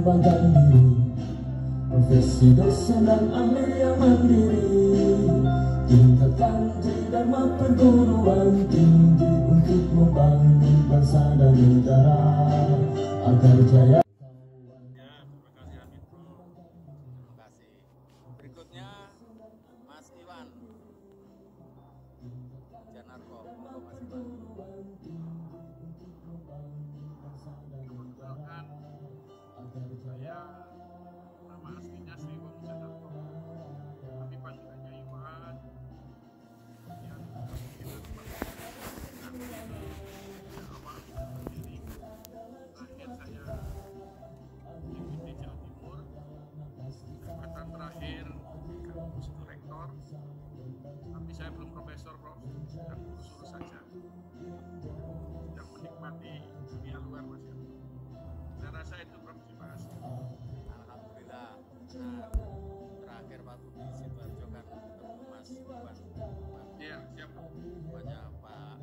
mengembangkan diri, profesi dosen dan ahli yang mandiri, tingkatkan dharma perguruan tinggi untuk membangun bangsa dan negara agar jaya. Berikutnya Mas Iwan Janarko, monggo Mas Iwan. Kebetulan saya nama aslinya Sri Wong Janarko, tapi panggilannya Iwan. Yang kemungkinan awal sendiri lahir saya di Pidi, Jawa Timur. Angkatan terakhir di kampus itu rektor, tapi saya belum profesor, Prof, dan guru saja yang menikmati dunia luar, Mas. Saya rasa itu, Prof, terima kasih. Alhamdulillah. Nah, terakhir waktu di Sidoarjo kan ketemu Mas Iwan. Iya, siap. Banyak Pak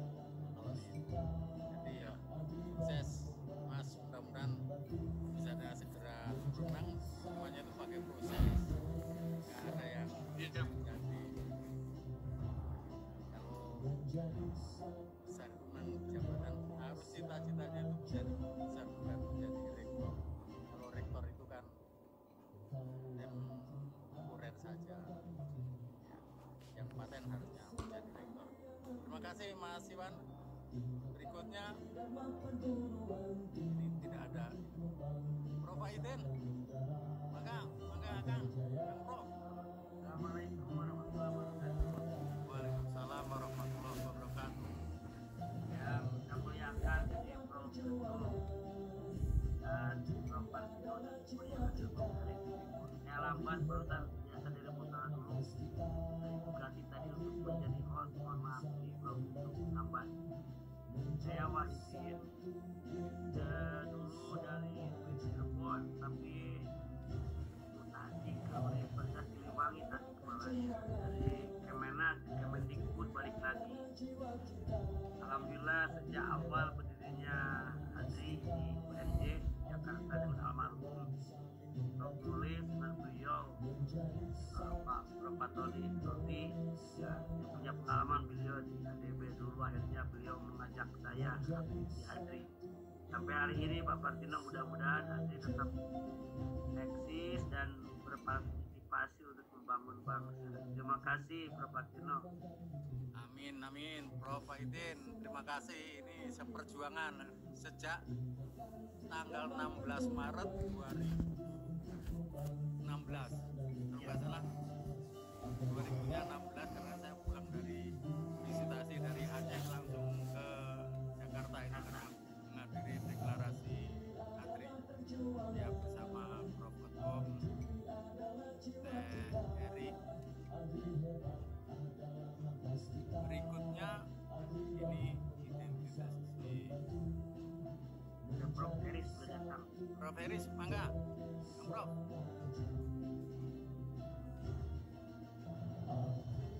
Alwi. Jadi ya sukses Mas, mudah-mudahan bisa segera menang. Semuanya itu pakai proses, nggak ada yang Iya, jadi kalau besar itu menang jabatan harus cita-citanya itu menjadi besar, bukan menjadi rektor. Kalau rektor itu kan temporer saja ya, yang paten harusnya menjadi rektor. Terima kasih Mas Iwan. Berikutnya ini tidak ada Prof Aiden. Maka Kang Prof. Assalamualaikum warahmatullahi wabarakatuh. Waalaikumsalam warahmatullahi wabarakatuh. Yang saya muliakan jadi Prof Betul dan Prof Partino dan muliakan Prof Timur. Saya lambat baru biasa dari putaran dulu. Saya ditugasin tadi untuk menjadi host. Mohon maaf nih Prof untuk lambat. Saya Wasidin dulu dari Cirebon, tapi tadi ke Universitas Siliwangi tadi kemarin dari Kemenak, Kemendikbud balik lagi. Alhamdulillah sejak awal berdirinya ADRI di UNJ Jakarta dengan almarhum Prof Nulis dan beliau Pak Prof Patoli Roti ya, yang punya pengalaman beliau di ADB dulu, akhirnya beliau mengajak saya aktif di ADRI. Sampai hari ini Pak Partino, mudah-mudahan ADRI tetap eksis dan berpartisipasi untuk membangun bangsa. Terima kasih Prof Partino. Amin Prof Aiden, terima kasih. Ini seperjuangan sejak tanggal 16 Maret 2016 kalau nggak salah 2016, karena saya pulang dari visitasi dari Aceh langsung ke Jakarta ini karena menghadiri deklarasi ADRI ya bersama Prof Ketum Teh Eri. Berikutnya ini identifikasi Prof Eris sudah datang. Prof Eris, mangga Prof.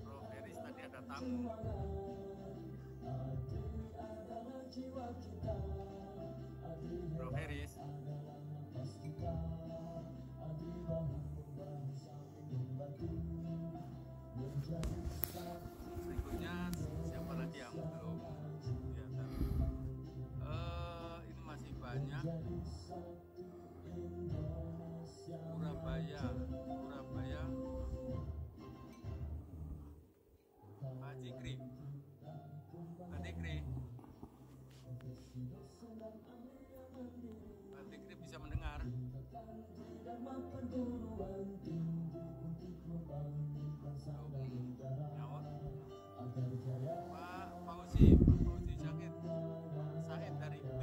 Prof Eris tadi ada tamu. Prof Eris. Berikutnya siapa lagi yang belum kelihatan? Ini masih banyak. Surabaya Pak Jikri bisa mendengar? Pak Fauzi Syahid dari B.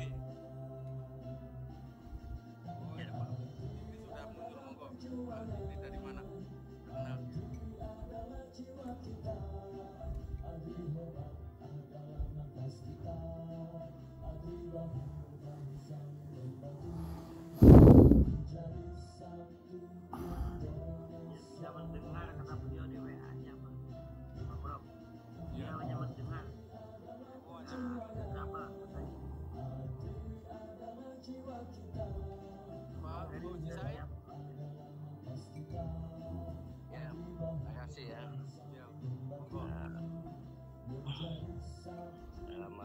Oh ya Pak, ini sudah muncul, monggo. Pak ini dari mana? Kenal. Tidak mendengar kata beliau di WA-nya, Pak Prof. Dia hanya mendengar.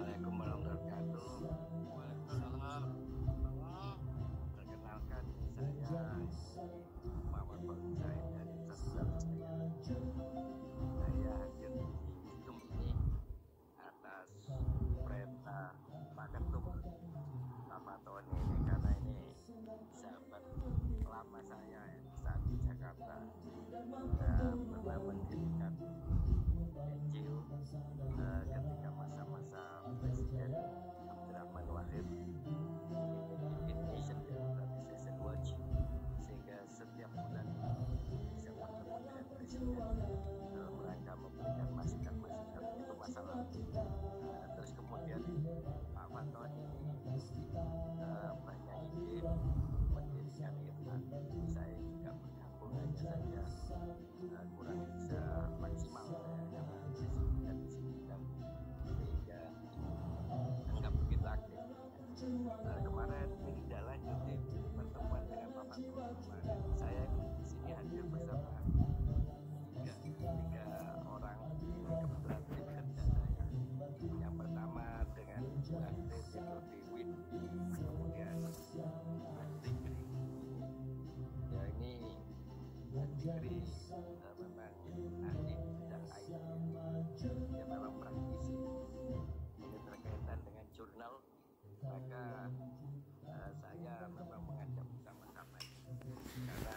Assalamualaikum warahmatullahi wabarakatuh. Waalaikumsalam. Perkenalkan, saya Muhammad Fauzi Said dari Surabaya. Saya hadir di Bitung ini atas perintah Pak Ketum Pak Tony ini, karena ini sahabat lama saya saat di Jakarta. Pernah mendirikan NGO ketika masa-masa Presiden Abdurrahman Wahid Indonesian Democratization Watch, sehingga setiap bulan bisa bertemu dengan Presiden dalam rangka memberikan masukan-masukan itu masalah. Terus kemudian Pak Fatoni ini banyak ide mendirikan IRMA. Saya juga bergabung, hanya saja kurang bisa maksimal karena kesibukan di sini kan, sehingga enggak begitu aktif. Kemarin menindaklanjuti pertemuan dengan Pak Fatoni kemarin, saya di sini hadir bersama tiga orang. Ini kebetulan tim kerja saya. Yang pertama dengan Bu Astrid itu di WIN, kemudian Tikri. Ya ini Tikri memang ahli bidang IT, dia memang praktisi. Ini berkaitan dengan jurnal, maka saya memang mengajak bersama-sama karena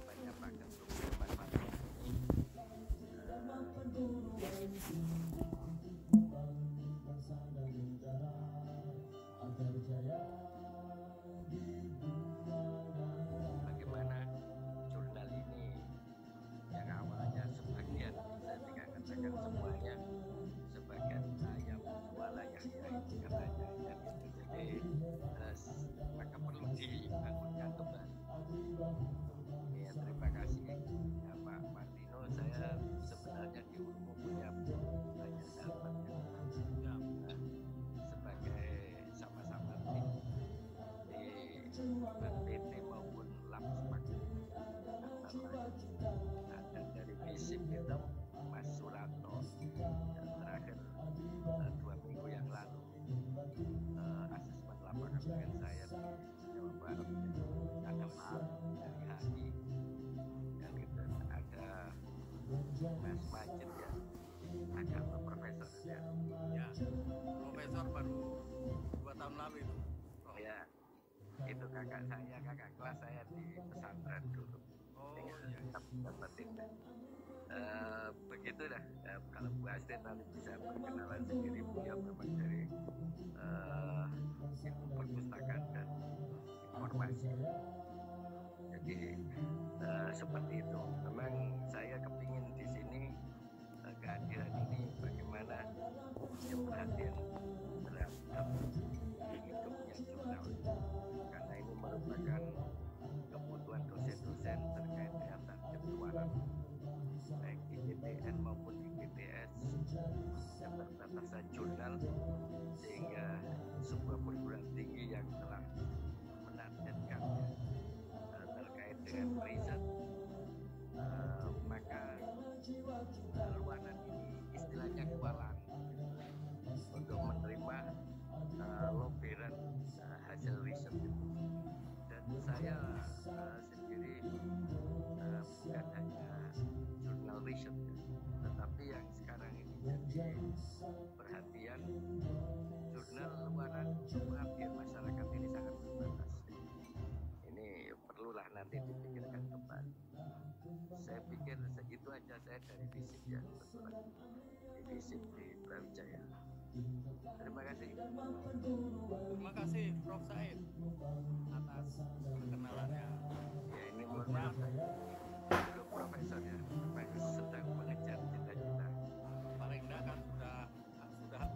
banyak Pak Ketum Pak Fatoni ini bagaimana jurnal ini yang awalnya sebagian, saya tidak katakan semuanya, sebagian yang jualan yang itu katanya, dan itu jadi maka perlu dibangunkan kembali. Ya, terima kasih ya Pak Martino. Saya sebenarnya di Urmu punya banyak sahabat yang sebagai sama-sama tim di PT maupun Lapspak, antara ada dari FISIP itu Mas Suranto, dan terakhir 2 minggu yang lalu asesmen lapangan dengan saya di Jawa Barat. Ada Pak dari HI, dan itu ada Mas Majid ya, ada Pak Profesor ya. Ya, Profesor baru 2 tahun lalu itu. Oh ya, itu kakak saya, kakak kelas saya di pesantren dulu. Oh Dengan iya. dapetin begitulah. Kalau Bu Astrid nanti bisa perkenalan sendiri, beliau memang dari ilmu perpustakaan dan informasi. Jadi seperti itu. Memang saya kepingin di sini kehadiran ini bagaimana yang perhatian terhadap hidupnya jurnal, karena ini merupakan kebutuhan dosen-dosen terkait dengan target keluaran baik di GTN maupun di GTS, keterbatasan jurnal, sehingga sebuah perguruan tinggi yang telah menargetkannya terkait dengan riset, maka luaran ini istilahnya kewalahan untuk menerima loberan hasil riset itu. Dan saya sendiri bukan hanya jurnal riset, tetapi yang sekarang ini jadi perhatian jurnal luaran untuk pengabdian masyarakat ini sangat terbatas. Ini perlulah nanti dipikirkan kembali. Saya pikir segitu aja saya dari FISIP ya, kebetulan di FISIP di Brawijaya. Terima kasih. Terima kasih Prof. Said atas perkenalannya. Ya, ini mohon maaf belum profesor ya, memang sedang mengejar cita-cita. Paling enggak kan sudah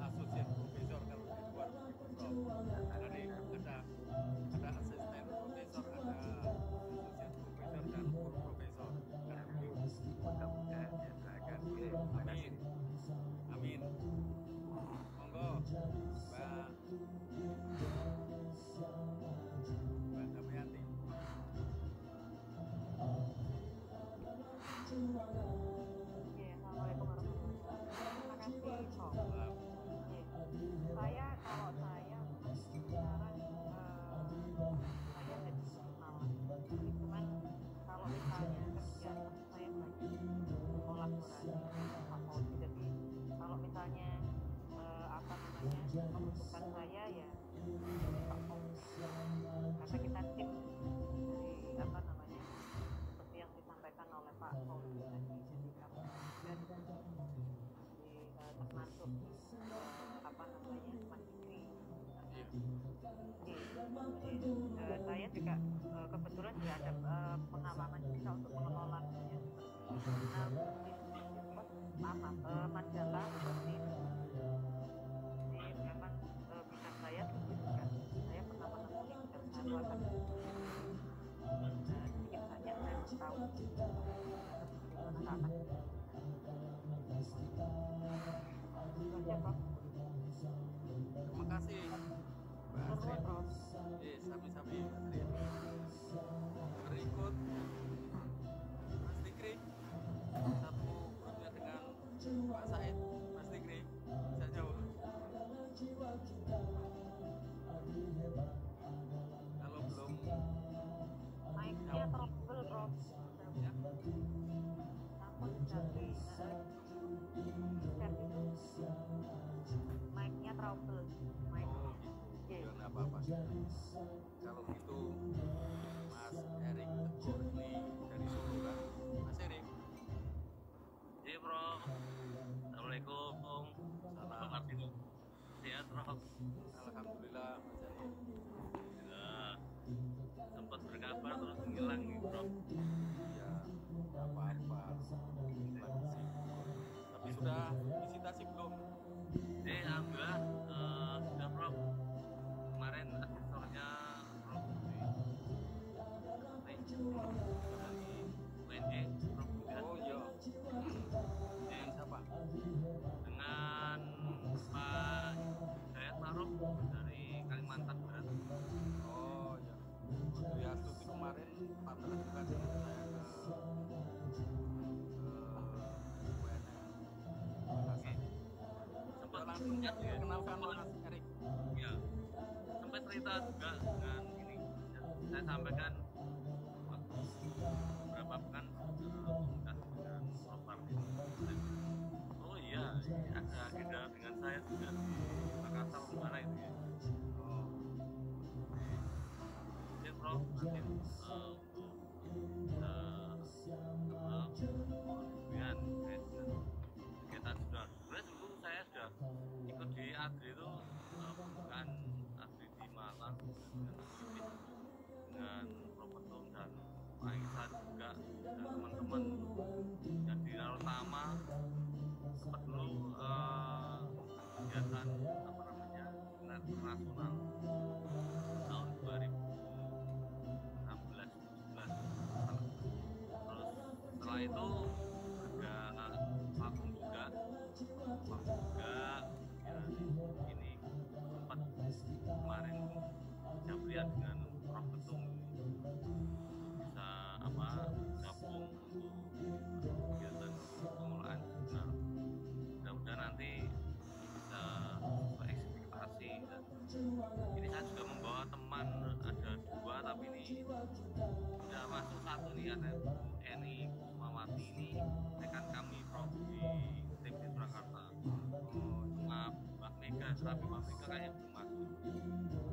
asosiat profesor kalau di luar begitu, Prof. Jadi ada asisten profesor, ada asosiat profesor dan guru profesor. Mudah-mudahan ya, doakan. Oke, terima kasih. Amin. Monggo, Mbak Damayanti. Assalamualaikum warahmatullahi wabarakatuh. Terima kasih, Prof. membutuhkan saya ya Pak Pom, karena kita tim dari apa namanya seperti yang disampaikan oleh Pak Pom tadi, jadi kami juga termasuk apa namanya Mas Fikri. Saya juga kebetulan juga ada pengalaman juga untuk mengelola majalah seperti itu. Jadi memang bidang saya dulu juga saya pernah menemui bidang satu sedikit banyak saya tahu bagaimana Terima kasih Mbak Astrid. Sami-sami Mbak Astrid. Berikut Mas Fikri, satu grupnya dengan Pak Said. Mas Fikri bisa jawab. Kalau belum mic-nya trouble Prof. ya, Takut jadi mic-nya trouble. Mic. oh gitu, ya nggak apa-apa. Kalau gitu Mas Erik Teguh ini dari Solo kan? Mas Erik. Iya Prof. Assalamualaikum. Salam Martino. Sehat Prof. Alhamdulillah Mas Erik. Ya, sempat berkabar terus menghilang nih Prof. Ya nggak apa-apa. Tapi sudah visitasi belum? Alhamdulillah sudah Prof. Kemarin asistennya Prof dari UNJ Prof Oh iya. Dengan siapa? dengan Pak Hidayat Maruf dari Kalimantan Barat. Oh iya. Waktu ya studi kemarin partner juga dengan saya ke UNM. Oke. Sempat Langsung lihat ya, kenalkan Mas Erik. ya sempat cerita juga dengan ini saya sampaikan waktu beberapa pekan komunikasi dengan Prof Martin. Oh iya ada agenda dengan saya juga di Makassar kemana itu ya. Oh mungkin Prof nanti untuk kemudian kegiatan sudah sebenarnya dulu saya sudah ikut di ADRI itu bukan ADRI di Malang dengan Prof Petum dan Pak Iksan juga dan teman-teman yang di Larutama sempat dulu kegiatan apa namanya internasional tahun 2016-17 terus setelah itu ada vakum juga ya ini sempat kemarin Jabrian dengan Prof Petum bisa apa gabung untuk kegiatan pengelolaan jurnal. Mudah-mudahan nanti bisa berekspektasi dan ini saya juga membawa teman ada dua tapi ini sudah masuk satu nih ada Eni Kusmawati ini rekan kami Prof di tim di Surakarta. Sama Mbak Mega, tapi Mbak Mega kayaknya belum masuk.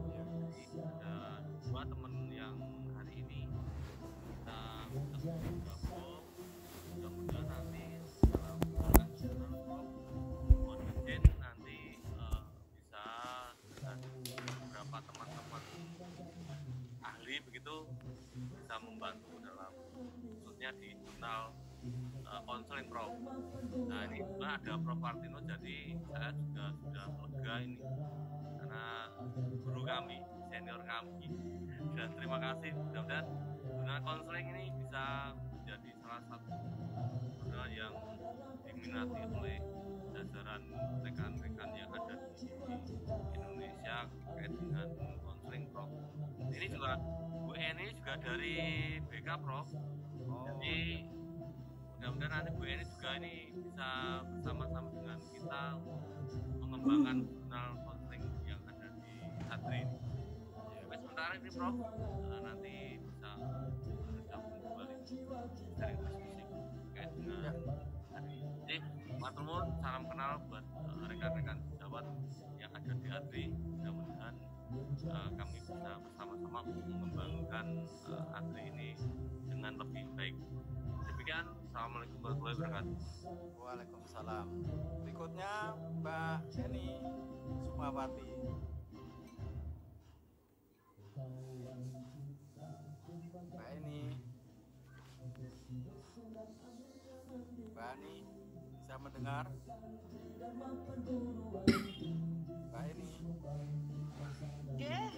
Ya, jadi ada dua teman yang hari ini kita gabung. Mudah-mudahan nanti setelah pengelolaan jurnal Prof mohon izin nanti bisa dengan beberapa teman-teman ahli begitu bisa membantu dalam khususnya di jurnal konseling Prof. Nah ini juga ada Prof Martino, jadi saya juga sudah lega ini karena guru kami, senior kami, dan terima kasih. Mudah-mudahan jurnal konseling ini bisa menjadi salah satu jurnal yang diminati oleh jajaran rekan-rekan yang ada di Indonesia terkait dengan konseling Prof. Ini juga Bu Eni juga dari BK Prof. Jadi mudah-mudahan nanti Bu Eni juga ini bisa bersama-sama dengan kita mengembangkan jurnal konseling yang ada di ADRI ini. Ya, sementara ini Prof nanti bisa bergabung kembali dari diskusi terkait dengan ADRI. Jadi Matur nuwun, salam kenal buat rekan-rekan sejawat yang ada di ATRI. Mudah-mudahan kami bisa bersama-sama mengembangkan ATRI ini dengan lebih baik. Demikian, Assalamualaikum warahmatullahi wabarakatuh. Waalaikumsalam. Berikutnya Mbak Eni Sukmawati. Mbak Eni, bisa mendengar? Mbak Eni,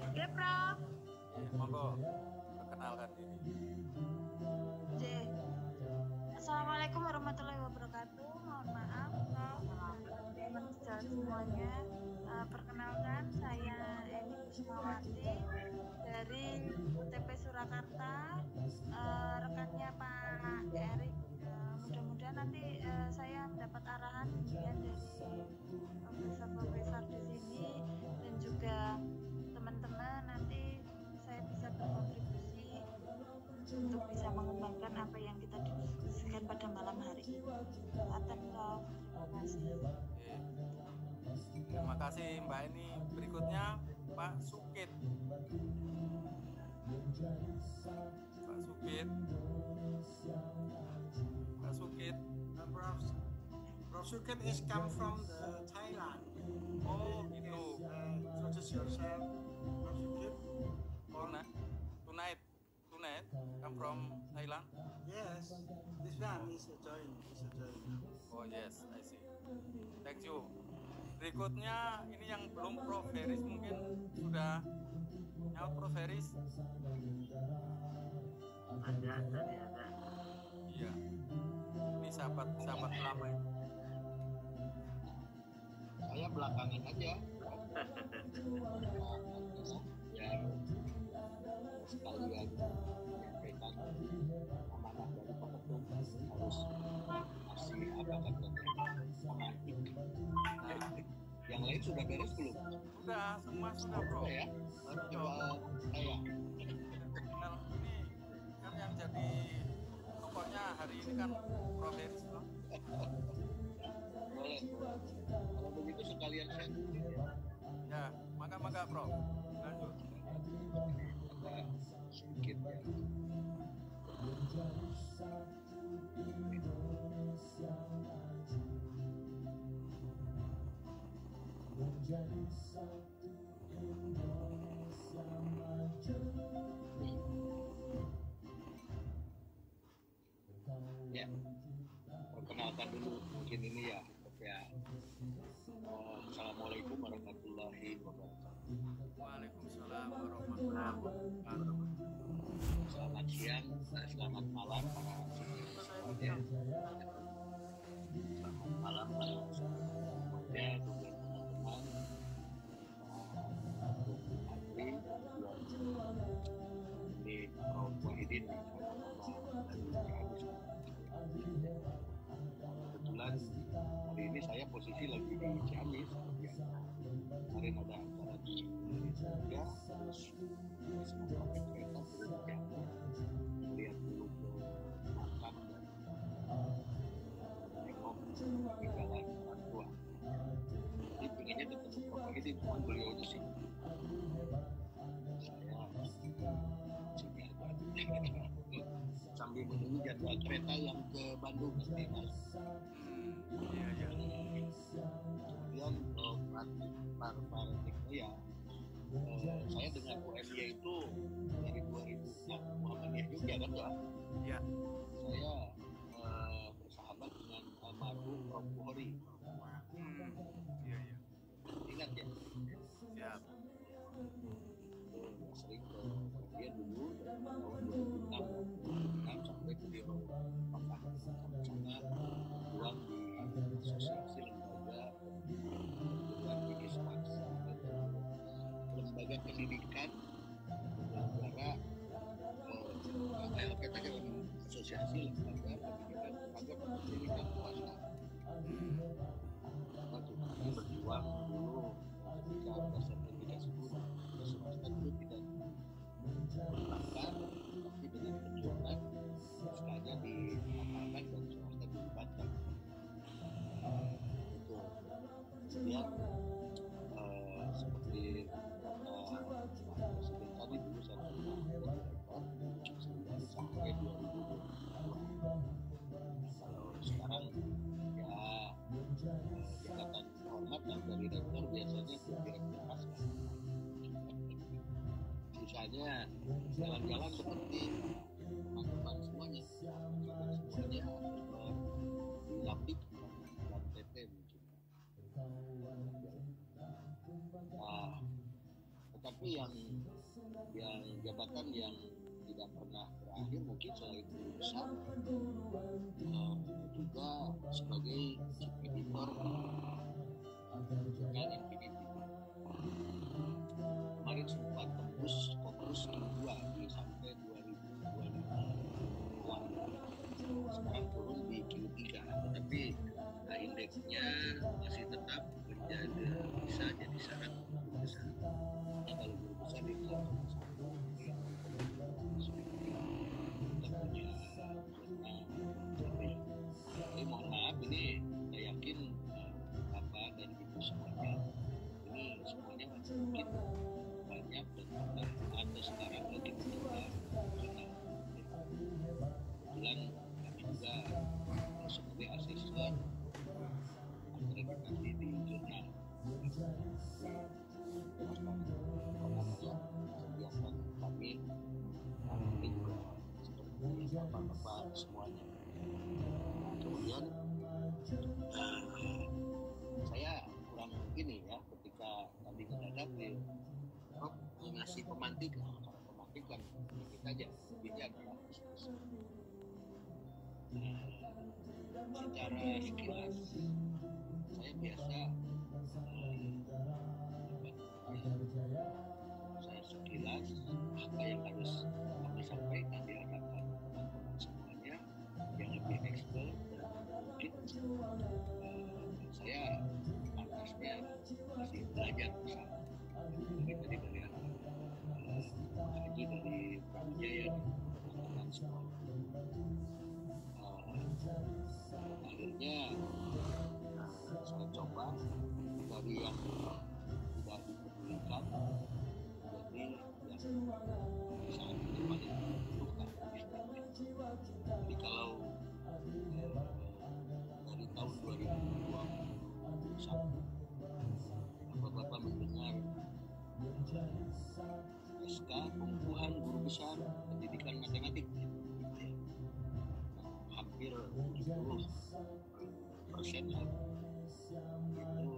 Oke, Prof. monggo perkenalkan diri. Assalamualaikum warahmatullahi wabarakatuh. Mohon maaf, Prof. Teman-teman semuanya. Perkenalkan, saya Eni Sukmawati dari UTP Surakarta. Rekannya Pak Erik. Mudah-mudahan nanti saya mendapat arahan bimbingan dari profesor-profesor di sini dan juga teman-teman, nanti saya bisa berkontribusi untuk bisa mengembangkan apa yang kita diskusikan pada malam hari ini. Terima kasih. Terima kasih Mbak Eni. Berikutnya Pak Sukit. Pak Sukit. Prof. Sukit is come from the Thailand. Oh gitu. Introduce yourself, Prof. Sukit. Tonight come from Thailand. Yes, this one is a join. Oh yes, I see. Thank you. Berikutnya ini yang belum Prof Feris, mungkin sudah nyaut Prof Feris. Ada. Iya. Ini sahabat lama ya. Saya belakangan aja. Ya, sekalian menyampaikan amanah dari Pak Ketum harus masih apa katanya amantik. Yang lain sudah beres belum? Sudah, semua sudah Bro. Sudah ya. Baru tinggal saya. Tinggal ini kan yang jadi tokohnya hari ini kan Prof Feris Bro. Boleh. Kalau begitu sekalian saya. Ya, maka Prof. Lanjut. Sedikit ya. Ya, perkenalkan dulu mungkin ini ya, ya. Assalamualaikum warahmatullahi wabarakatuh. Waalaikumsalam warahmatullahi wabarakatuh. Selamat siang, selamat malam para semuanya. Selamat malam para semuanya, juga teman-teman. Ini Prof Wahidin kebetulan hari ini saya posisi lagi di Ciamis. Kemarin ada acara di Jogja, terus pakai kereta turun ke Ciamis, lihat dulu ke makam dan tengok peninggalan orang tua. Jadi pengennya ketemu Prof Wahidin, cuma beliau di sini. Saya sini aja. Sambil menunggu jadwal kereta yang ke Bandung nanti malam. Iya. Kemudian praktiknya ya, saya dengan UMY itu dari 2006 Muhammadiyah Jogja kan ya. Iya. Saya bersahabat dengan almarhum Prof Bukhari. Iya. Ingat ya? Siap. Sering ke dia dulu dari tahun 2006 sampai beliau wafat sama-sama berjuang di asosiasi lembaga perguruan tinggi swasta, lembaga pendidikan penyelenggara kita kan asosiasi lembaga pendidikan swasta. Kita berjuang dulu ketika ada sertifikasi guru swasta dulu tidak berangkat, tapi dengan perjuangan swastanya diamalkan dan swasta dilibatkan. kemudian seperti Pak Presiden tadi dulu saya pernah direktur sampai 2022. Kalau sekarang ya jabatan hormat dari rektor biasanya direktur pas. Sisanya jalan-jalan seperti teman-teman semuanya dilantik dan PT mungkin. Nah, tetapi yang jabatan yang tidak pernah berakhir mungkin selain guru besar juga sebagai chief editor jurnal Infinity. Kemarin sempat tembus fokus kedua sampai 2025. Sekarang turun di Q3, tetapi indeksnya masih tetap menjadi bisa jadi syarat guru besar. Nah, kalau guru besar itu kita punya jurnal. Tapi mohon maaf, ini saya yakin Bapak dan Ibu semuanya ini semuanya mungkin banyak dan atau sekarang lagi mencoba jurnal. Kebetulan kami juga sebagai asesor akreditasi di jurnal. Kegiatan kami ini juga seperti bapak-bapak semuanya. Kemudian saya kurang gini ya ketika tadi mendadak Prof mengasih pemantikan sedikit aja. Ini adalah secara sekilas saya biasa saya sekilas apa yang harus kami sampaikan di hadapan teman-teman semuanya yang lebih expert dan mungkin saya atasnya masih belajar bersama tadi dari Haji dari Pramujaya teman-teman semua. Akhirnya saya coba dari yang tidak dipedulikan jadi yang sangat paling dibutuhkan. Jadi kalau dari tahun 2021 Bapak mendengar SK pengukuhan guru besar pendidikan matematik hampir 70% lah.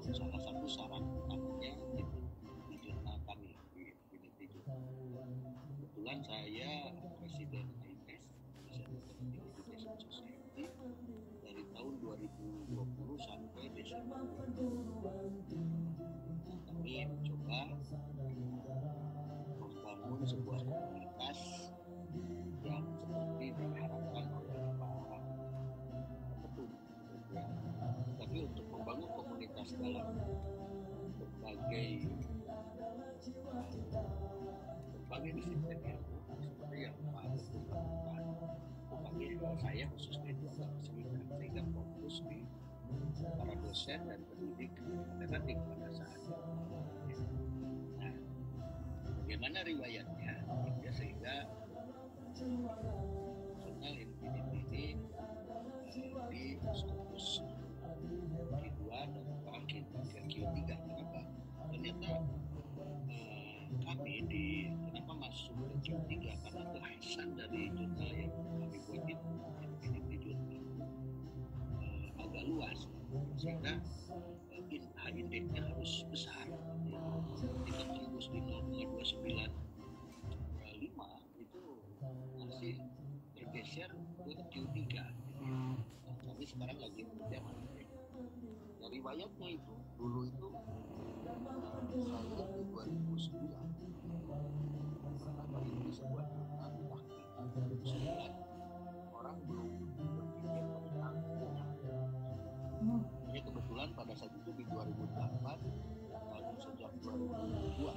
Itu salah satu syarat utamanya itu di jurnal kami di Infinity Journal. Kebetulan saya presiden AIS, Independent Education Society, dari tahun 2020 sampai Desember 2020. Kami mencoba membangun sebuah komunitas yang seperti diharapkan oleh Pak Ketum. Ya. Tapi untuk membangun komunitas dalam berbagai disiplin ilmu seperti yang Pak Ketum lakukan, kami saya khususnya juga sehingga fokus di para dosen dan pendidik matematik pada saat itu. Nah, bagaimana riwayatnya? Ya, sehingga jurnal Infinity ini di fokus Q2 dan sekarang Q3. Kenapa? Ternyata kami kenapa masuk ke Q3 karena kekhasan dari jurnal yang kami buat itu Infinity Journal agak luas, sehingga indeksnya harus besar. Kita tembus di 0,295 itu masih bergeser ke Q3. Kami sekarang lagi mengejar dari riwayatnya itu dulu itu saya di 2009 karena ini sebuah jurnal di 2009 orang belum berpikir tentang ini kebetulan pada saat itu di 2008 lalu sejak 2002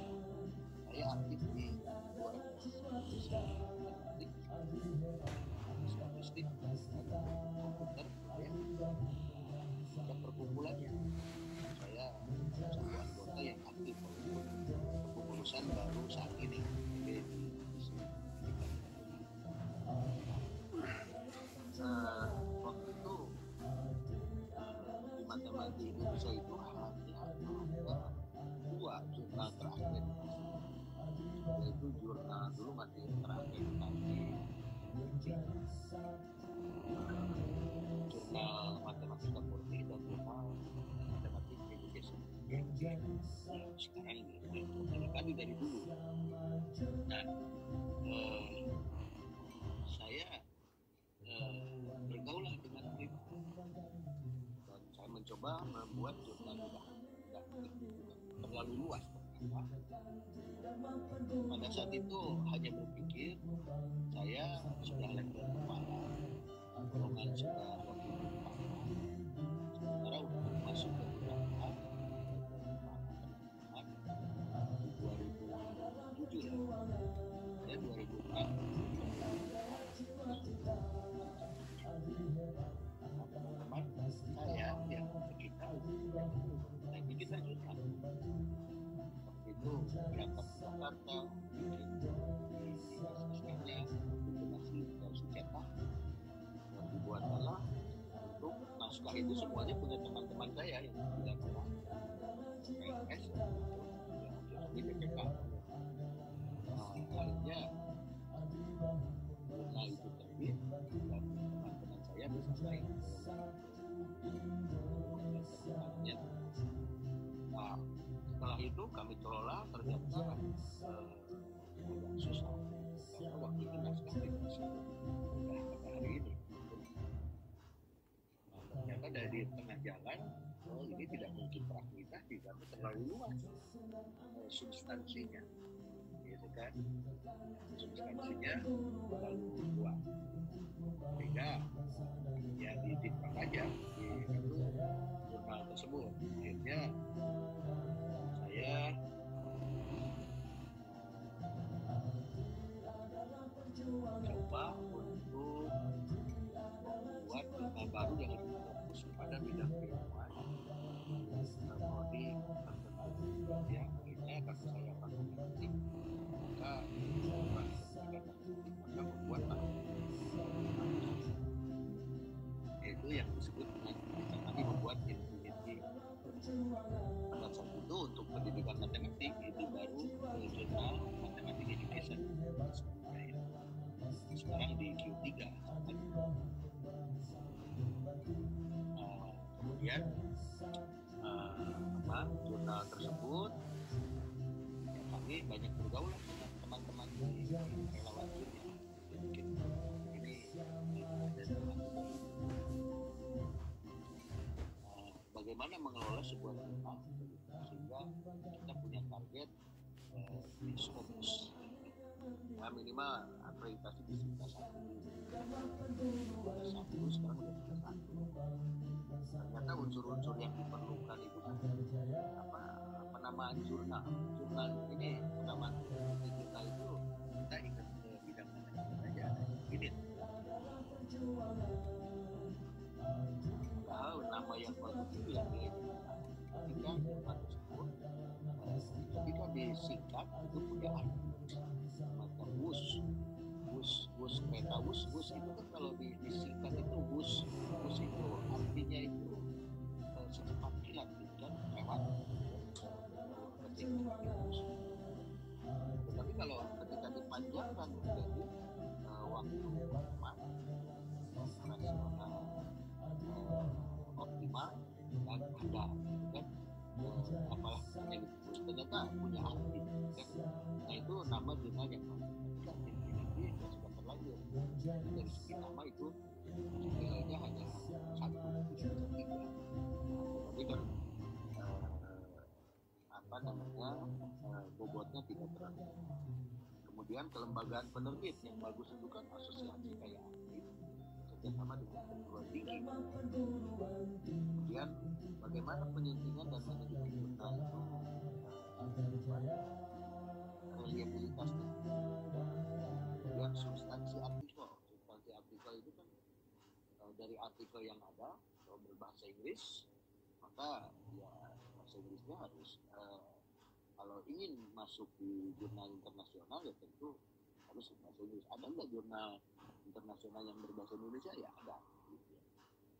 saya aktif di statistik komputer ya. Ada perkumpulannya saya di Indonesia itu hanya dua jurnal terakhir, yaitu jurnal dulu masih terakhir jurnal matematika murni dan jurnal matematik education yang sekarang ini tadi dari dulu. Nah, saya bergaul dengan mereka dan saya mencoba membuat jurnal tidak terlalu luas. Pada saat itu hanya berpikir saya sudah level kepala, golongan sudah waktu sementara untuk masuk ke beberapa 2007 ya 2006 teman-teman saya yang sekitar lagi kita jurnal waktu itu berangkat ke Jakarta bikin di asesmennya itu masih harus cetak dan dibuatlah untuk naskah itu semuanya punya teman-teman saya yang tidak pernah PNS yang di BPK. Akhirnya jurnal itu terbit dan teman-teman saya bisa main teman-temannya. Nah, setelah itu kami kelola ternyata agak susah karena waktu itu naskah tidak bisa mudah pada hari ini. Nah, ternyata dari tengah jalan ini tidak mungkin praktisasi karena terlalu luas substansinya, gitu kan? Substansinya terlalu luas sehingga ya dititipkan aja di itu jurnal tersebut. Akhirnya saya coba untuk membuat jurnal baru yang lebih fokus pada bidang keilmuan prodi tertentu. Ya, akhirnya karena saya matematik, maka membuatlah itu yang disebut dengan kami membuat Infinity. Pada saat itu untuk pendidikan matematik itu baru jurnal Matematik Education sekarang di Q3. Kemudian jurnal tersebut ya, kami banyak bergaul dengan teman-teman di relawan jurnal. Mungkin ini ada teman-teman bagaimana mengelola sebuah jurnal sehingga kita punya target di Scopus ya, minimal akreditasi di tingkat 1 sekarang udah tingkat 1. Ternyata unsur-unsur yang diperlukan itu penamaan jurnal ini penamaan jurnal itu kita ingat ke bidang manajemen aja ini kalau nama yang bagus itu yang ketika jurnal tersebut ketika disingkat itu punya arti macam wus kereta wus itu kan kalau disingkat itu wus itu artinya itu secepat kilat gitu kan lewat tapi kalau ketika dipanjangkan menjadi waktu operasional optimal dan ada gitu kan apalah ternyata punya arti kan? Nah itu nama jurnal yang kan Infinity yang sudah terlanjur dari segi nama itu nilainya hanya 1 bisa 3 tapi kan bobotnya tidak terlalu. Kemudian kelembagaan penerbit yang bagus itu kan asosiasi kayak aktif kerjasama dengan perguruan tinggi. Kemudian bagaimana penyuntingan dan manajemen jurnal itu reliabilitasnya. Kemudian substansi artikel itu kan dari artikel yang ada kalau berbahasa Inggris maka ya bahasa Inggrisnya harus kalau ingin masuk di jurnal internasional ya tentu harus bahasa Inggris. Ada nggak jurnal internasional yang berbahasa Indonesia? Ya ada, gitu ya.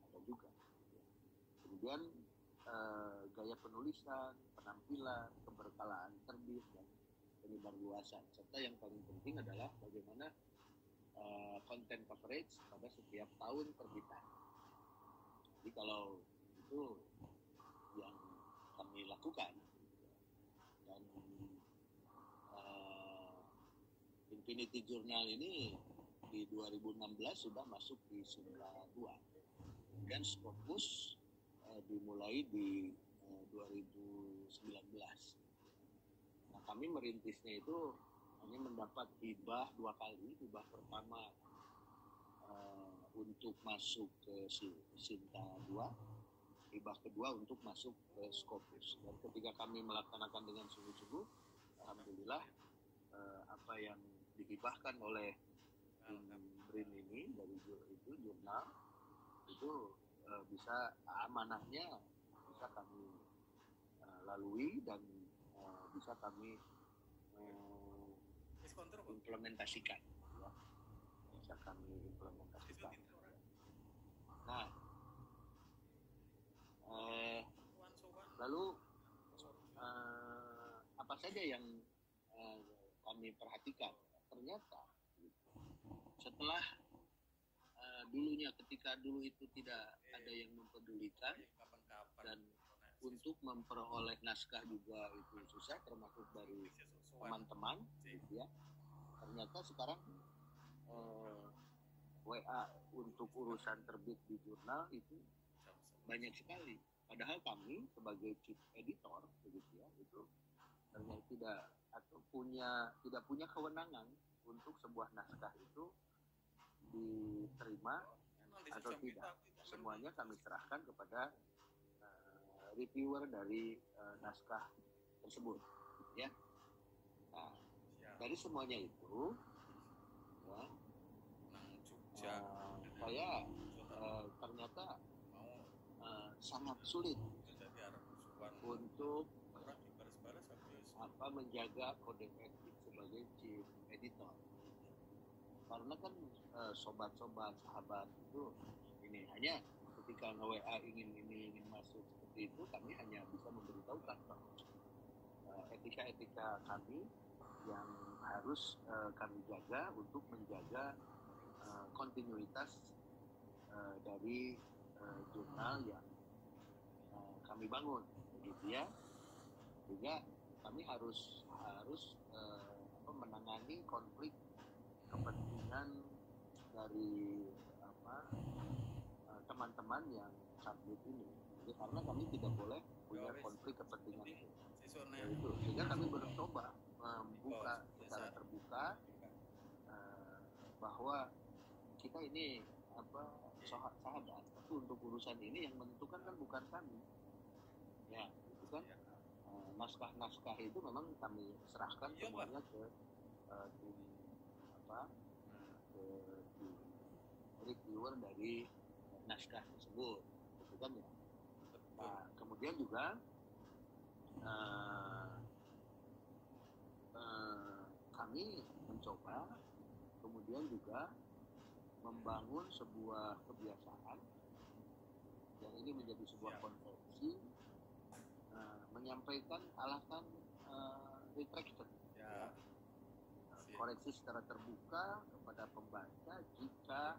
Ada juga. Ya. Kemudian gaya penulisan, penampilan, keberkalaan terbit dan penyebar luasan, serta yang paling penting adalah bagaimana content coverage pada setiap tahun terbitan. Jadi kalau itu yang kami lakukan, dan Infinity Journal ini di 2016 sudah masuk di Sumra 2 dan Scopus dimulai di 2019. Nah, kami merintisnya itu hanya mendapat hibah 2 kali. Hibah pertama untuk masuk ke Sinta 2, hibah kedua untuk masuk ke Scopus. Dan ketika kami melaksanakan dengan sungguh-sungguh, alhamdulillah apa yang dihibahkan oleh BRIN ini dari itu jurnal itu bisa amanahnya bisa kami lalui dan bisa kami implementasikan, ya. Bisa kami implementasikan. Nah, lalu apa saja yang kami perhatikan? Ternyata setelah dulunya, ketika dulu itu tidak ada yang mempedulikan dan untuk memperoleh naskah juga itu susah, termasuk dari teman-teman, gitu ya. Ternyata sekarang WA untuk urusan terbit di jurnal itu banyak sekali. Padahal kami sebagai chief editor, begitu ya, itu ternyata tidak punya kewenangan untuk sebuah naskah itu diterima atau tidak. Semuanya kami serahkan kepada reviewer dari naskah tersebut, ya. Nah, dari semuanya itu, ya, saya ternyata sangat sulit untuk menjaga kode etik sebagai chief editor, karena kan sobat-sobat, sahabat itu ini hanya ketika nge-WA ingin masuk seperti itu, kami hanya bisa memberitahukan bahwa etika-etika kami yang harus kami jaga untuk menjaga kontinuitas dari jurnal yang kami bangun, begitu ya. Juga kami harus menangani konflik kepentingan dari teman-teman yang submit ini. Jadi karena kami tidak boleh punya konflik kepentingan itu. Sehingga kami mencoba membuka secara terbuka bahwa kita ini sahabat, tapi untuk urusan ini yang menentukan kan bukan kami, ya, itu kan. Naskah-naskah itu memang kami serahkan semuanya ke tim reviewer dari naskah tersebut, gitu kan ya. Nah, kemudian juga kami mencoba kemudian juga membangun sebuah kebiasaan yang ini menjadi sebuah konvensi, menyampaikan alasan retraction, ya. Koreksi secara terbuka kepada pembaca jika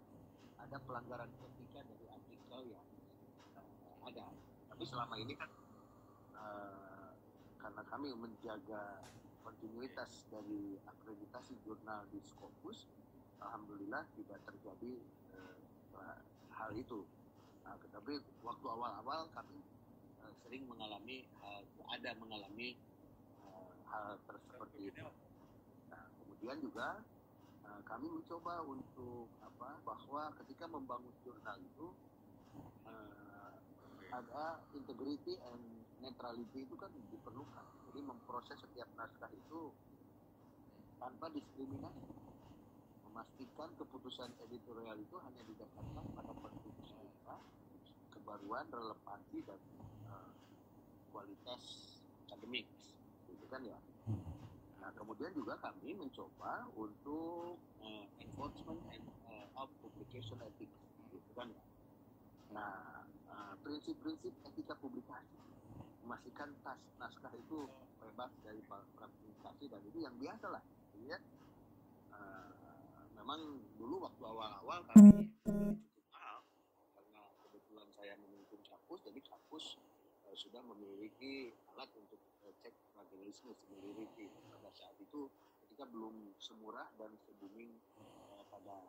ada pelanggaran etika dari artikel yang ada. Tapi selama ini kan karena kami menjaga kontinuitas dari akreditasi jurnal di Scopus, alhamdulillah tidak terjadi hal itu. Nah, tetapi waktu awal-awal kami sering mengalami hal seperti itu. Nah, kemudian juga kami mencoba untuk bahwa ketika membangun jurnal itu ada integrity and neutrality itu kan diperlukan. Jadi memproses setiap naskah itu tanpa diskriminasi, memastikan keputusan editorial itu hanya didasarkan pada perspektif kebaruan, relevansi dan kualitas akademik, gitu kan ya. Nah, kemudian juga kami mencoba untuk enforcement of publication ethics, gitu kan ya. Nah, prinsip-prinsip etika publikasi memberikan naskah itu bebas dari praktisasi, dan itu yang biasa lah ya. Memang dulu waktu awal-awal kami cukup mahal karena kebetulan saya memimpin kampus, jadi kampus sudah memiliki alat untuk cek plagiarisme seniority pada saat itu, ketika belum semurah dan se-booming pada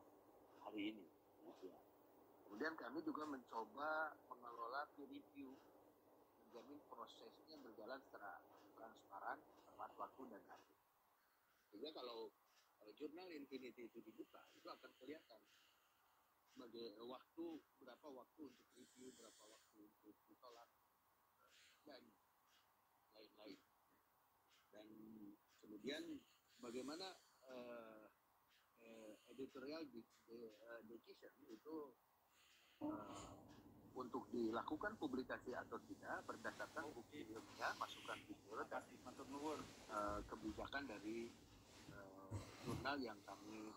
hari ini gitu ya. Kemudian kami juga mencoba mengelola peer review, menjamin prosesnya berjalan secara transparan, tepat waktu dan adil. Sehingga kalau jurnal Infinity itu dibuka, itu akan kelihatan berapa waktu untuk review, berapa waktu untuk ditolak, dan lain-lain. Dan kemudian bagaimana editorial decision itu untuk dilakukan publikasi atau tidak berdasarkan bukti ilmiah, masukan video dan kebijakan dari jurnal yang kami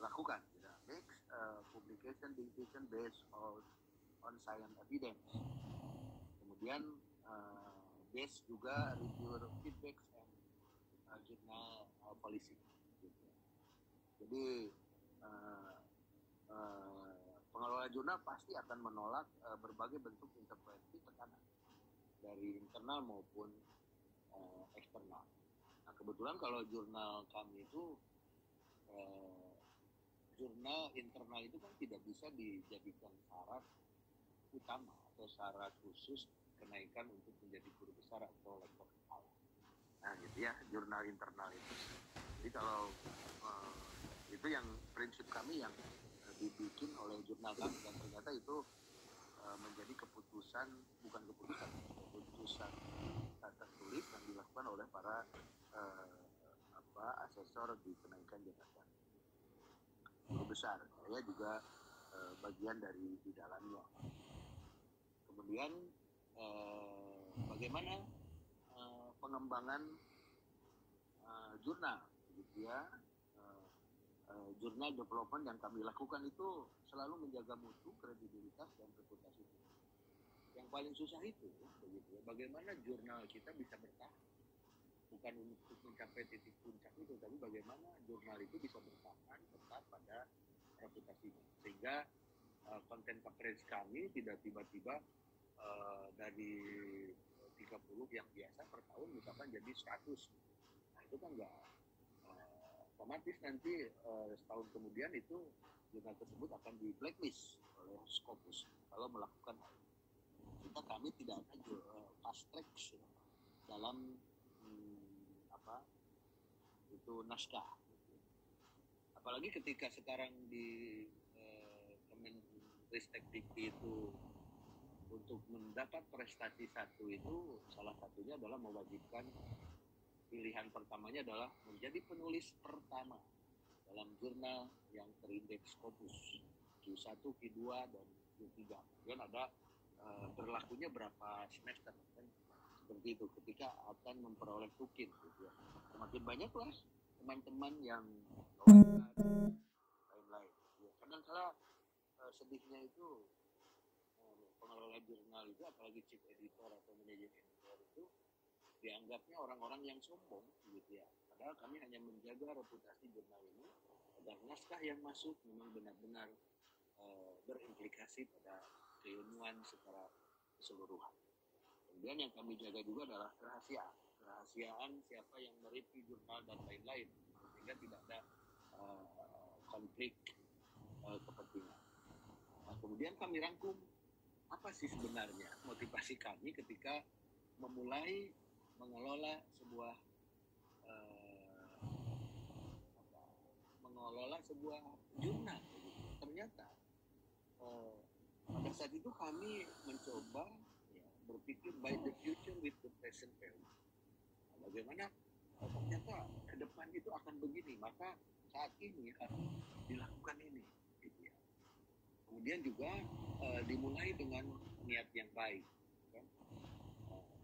lakukan. Next, publication decision based on science evidence. Kemudian based juga reviewer feedbacks and journal policy. Jadi pengelola jurnal pasti akan menolak berbagai bentuk intervensi tekanan dari internal maupun eksternal. Nah, kebetulan kalau jurnal kami itu jurnal internal itu kan tidak bisa dijadikan syarat utama atau syarat khusus kenaikan untuk menjadi guru besar atau lektor kepala. Nah gitu ya, jurnal internal itu. Jadi kalau itu yang prinsip kami yang dibikin oleh jurnal kami, dan ternyata itu menjadi keputusan tertulis yang dilakukan oleh para asesor di kenaikan jabatan guru besar. Saya juga bagian dari di dalamnya. Kemudian bagaimana pengembangan jurnal gitu ya. Jurnal development yang kami lakukan itu selalu menjaga mutu, kredibilitas, dan reputasi. Yang paling susah itu begitu ya, bagaimana jurnal kita bisa bertahan, bukan untuk mencapai titik puncak itu, tapi bagaimana jurnal itu bisa bertahan tetap pada reputasinya, sehingga konten coverage kami tidak tiba-tiba dari 30 yang biasa per tahun misalkan jadi 100. Nah itu kan enggak, otomatis nanti setahun kemudian itu jurnal tersebut akan di blacklist oleh Scopus kalau melakukan hal itu. Kita kami tidak ada fast track dalam itu naskah. Apalagi ketika sekarang di Kemenristek Dikti itu untuk mendapat prestasi satu itu salah satunya adalah mewajibkan, pilihan pertamanya adalah menjadi penulis pertama dalam jurnal yang terindeks Scopus Q1, Q2, dan Q3. Kemudian ada berlakunya berapa semester kan, seperti itu ketika akan memperoleh tukin gitu ya. Semakin banyaklah teman-teman yang lain-lain ya. Kadang-kala sedihnya itu pengelola jurnal itu, apalagi chief editor atau manajer editor itu dianggapnya orang-orang yang sombong gitu ya. Padahal kami hanya menjaga reputasi jurnal ini agar naskah yang masuk memang benar-benar berimplikasi pada keilmuan secara keseluruhan. Kemudian yang kami jaga juga adalah kerahasiaan siapa yang mereview jurnal dan lain-lain, sehingga tidak ada konflik kepentingan. Nah, kemudian kami rangkum apa sih sebenarnya motivasi kami ketika memulai mengelola sebuah jurnal. Ternyata pada saat itu kami mencoba berpikir by the future with the present value. Bagaimana ternyata ke depan itu akan begini, maka saat ini harus dilakukan ini gitu ya. Kemudian juga dimulai dengan niat yang baik kan?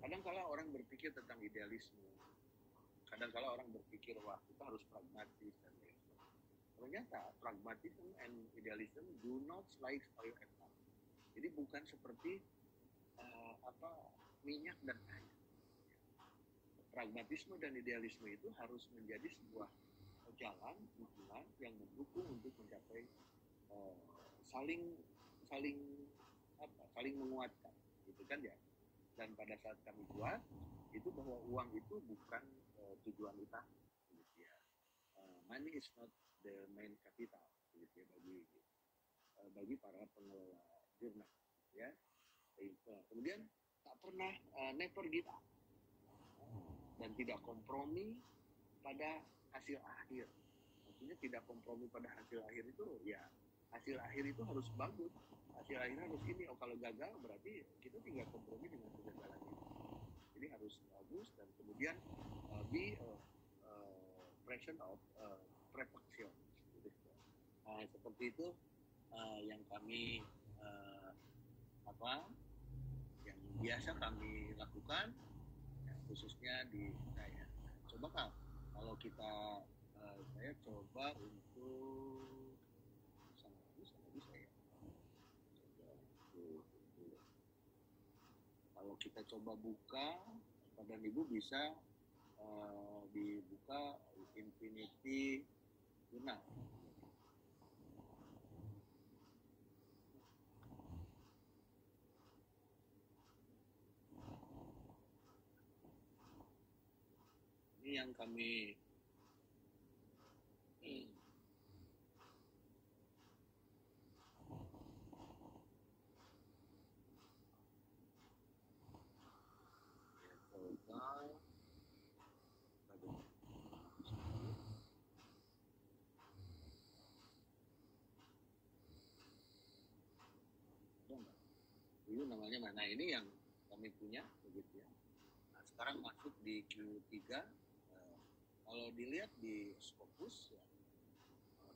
Kadang-kala orang berpikir tentang idealisme, kadang-kala orang berpikir wah kita harus pragmatis dan lain-lain. Ternyata pragmatism and idealism do not slide away at all. Jadi bukan seperti minyak dan air. Pragmatisme dan idealisme itu harus menjadi sebuah jalan hubungan yang mendukung untuk mencapai saling menguatkan, gitu kan ya. Dan pada saat kami buat itu bahwa uang itu bukan tujuan utama, gitu ya. Money is not the main capital, gitu ya, bagi para pengelola jurnal, ya. Kemudian tak pernah never give up dan tidak kompromi pada hasil akhir. Maksudnya tidak kompromi pada hasil akhir itu ya hasil akhir itu harus bagus. Hasil akhir harus ini. Oh, kalau gagal berarti kita tinggal kompromi dengan kegagalan itu. Jadi harus bagus dan kemudian be present of perfection. Seperti itu yang kami yang biasa kami lakukan, ya, khususnya di saya. Coba kalau kita saya coba untuk sama saya. Kalau kita coba buka, Bapak dan Ibu bisa dibuka Infinity Journal. Ini yang kami itu namanya mana, ini yang kami punya begitu ya. Nah, sekarang masuk di Q3. Kalau dilihat di Scopus ya,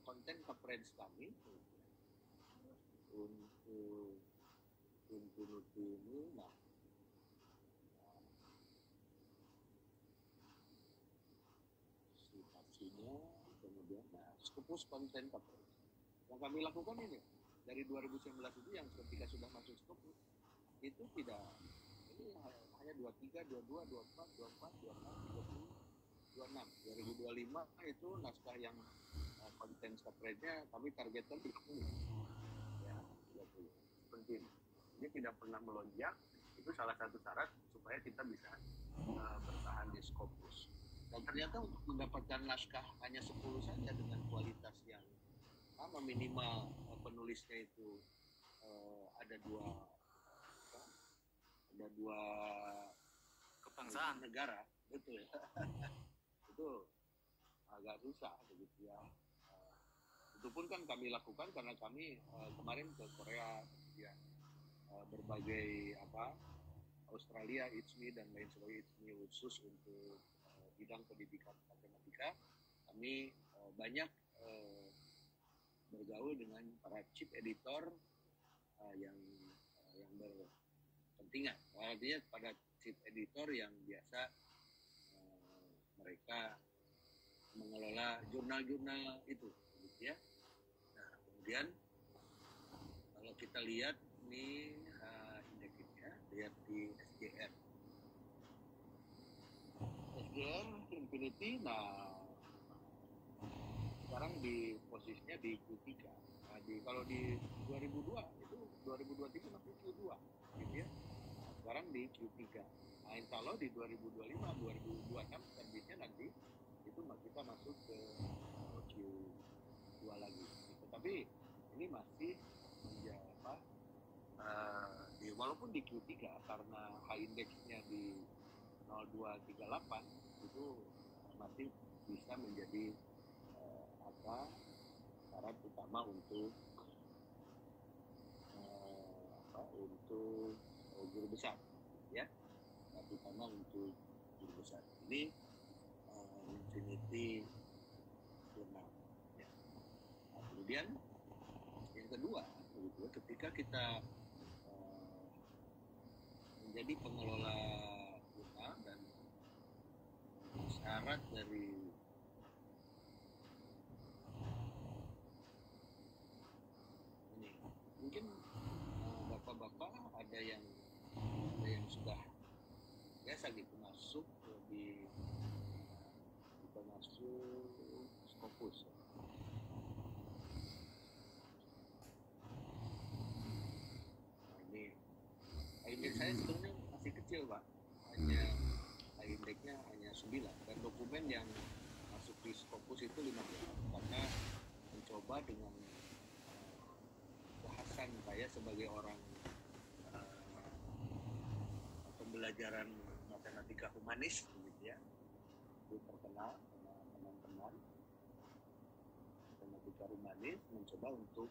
konten coverage kami untuk ini, nah situasinya, kemudian Scopus konten coverage yang kami lakukan ini dari 2019 itu yang ketika sudah masuk Scopus itu tidak, ini hanya 23, 22, 24, 24, 26, 30, 26. 2025 itu naskah yang konten coverage-nya kami targetkan 30. Ya, 30. Penting. Ini tidak pernah melonjak. Itu salah satu syarat supaya kita bisa bertahan di Scopus. Dan ternyata untuk mendapatkan naskah hanya 10 saja dengan kualitas yang sama, minimal penulisnya itu ada dua kebangsaan negara, betul ya. Itu agak susah begitu ya. Itu pun kan kami lakukan karena kami kemarin ke Korea ya, berbagai Australia, ITSMI dan lain sebagainya, ITSMI khusus untuk bidang pendidikan matematika. Kami banyak bergaul dengan para chief editor yang berkepentingan. Artinya pada chief editor yang biasa mereka mengelola jurnal-jurnal itu, gitu ya. Nah, kemudian kalau kita lihat ini indeksnya, lihat di SJR Infinity. Nah, sekarang di posisinya di Q3. Nah, kalau di 2002 itu 2023 masih Q2, gitu ya. Nah, sekarang di Q3. Nah, insya Allah di 2025, 2026 terbitnya nanti itu kita masuk ke Q2 lagi. Gitu. Tapi ini masih walaupun di Q3 karena high indexnya di 0238 itu masih bisa menjadi syarat utama untuk guru besar, ya. Syarat utama untuk guru besar ini Infinity Journal. Ya. Nah, kemudian yang kedua, ketika kita menjadi pengelola jurnal dan syarat dari mungkin bapak-bapak ada yang sudah Scopus. Nah, ini indeks saya sebenarnya masih kecil Pak, hanya indeksnya hanya 9 dan dokumen yang masuk di Scopus itu 15 karena mencoba dengan bahasan saya sebagai orang pembelajaran matematika humanis gitu ya, itu terkenal sama teman-teman matematika humanis, mencoba untuk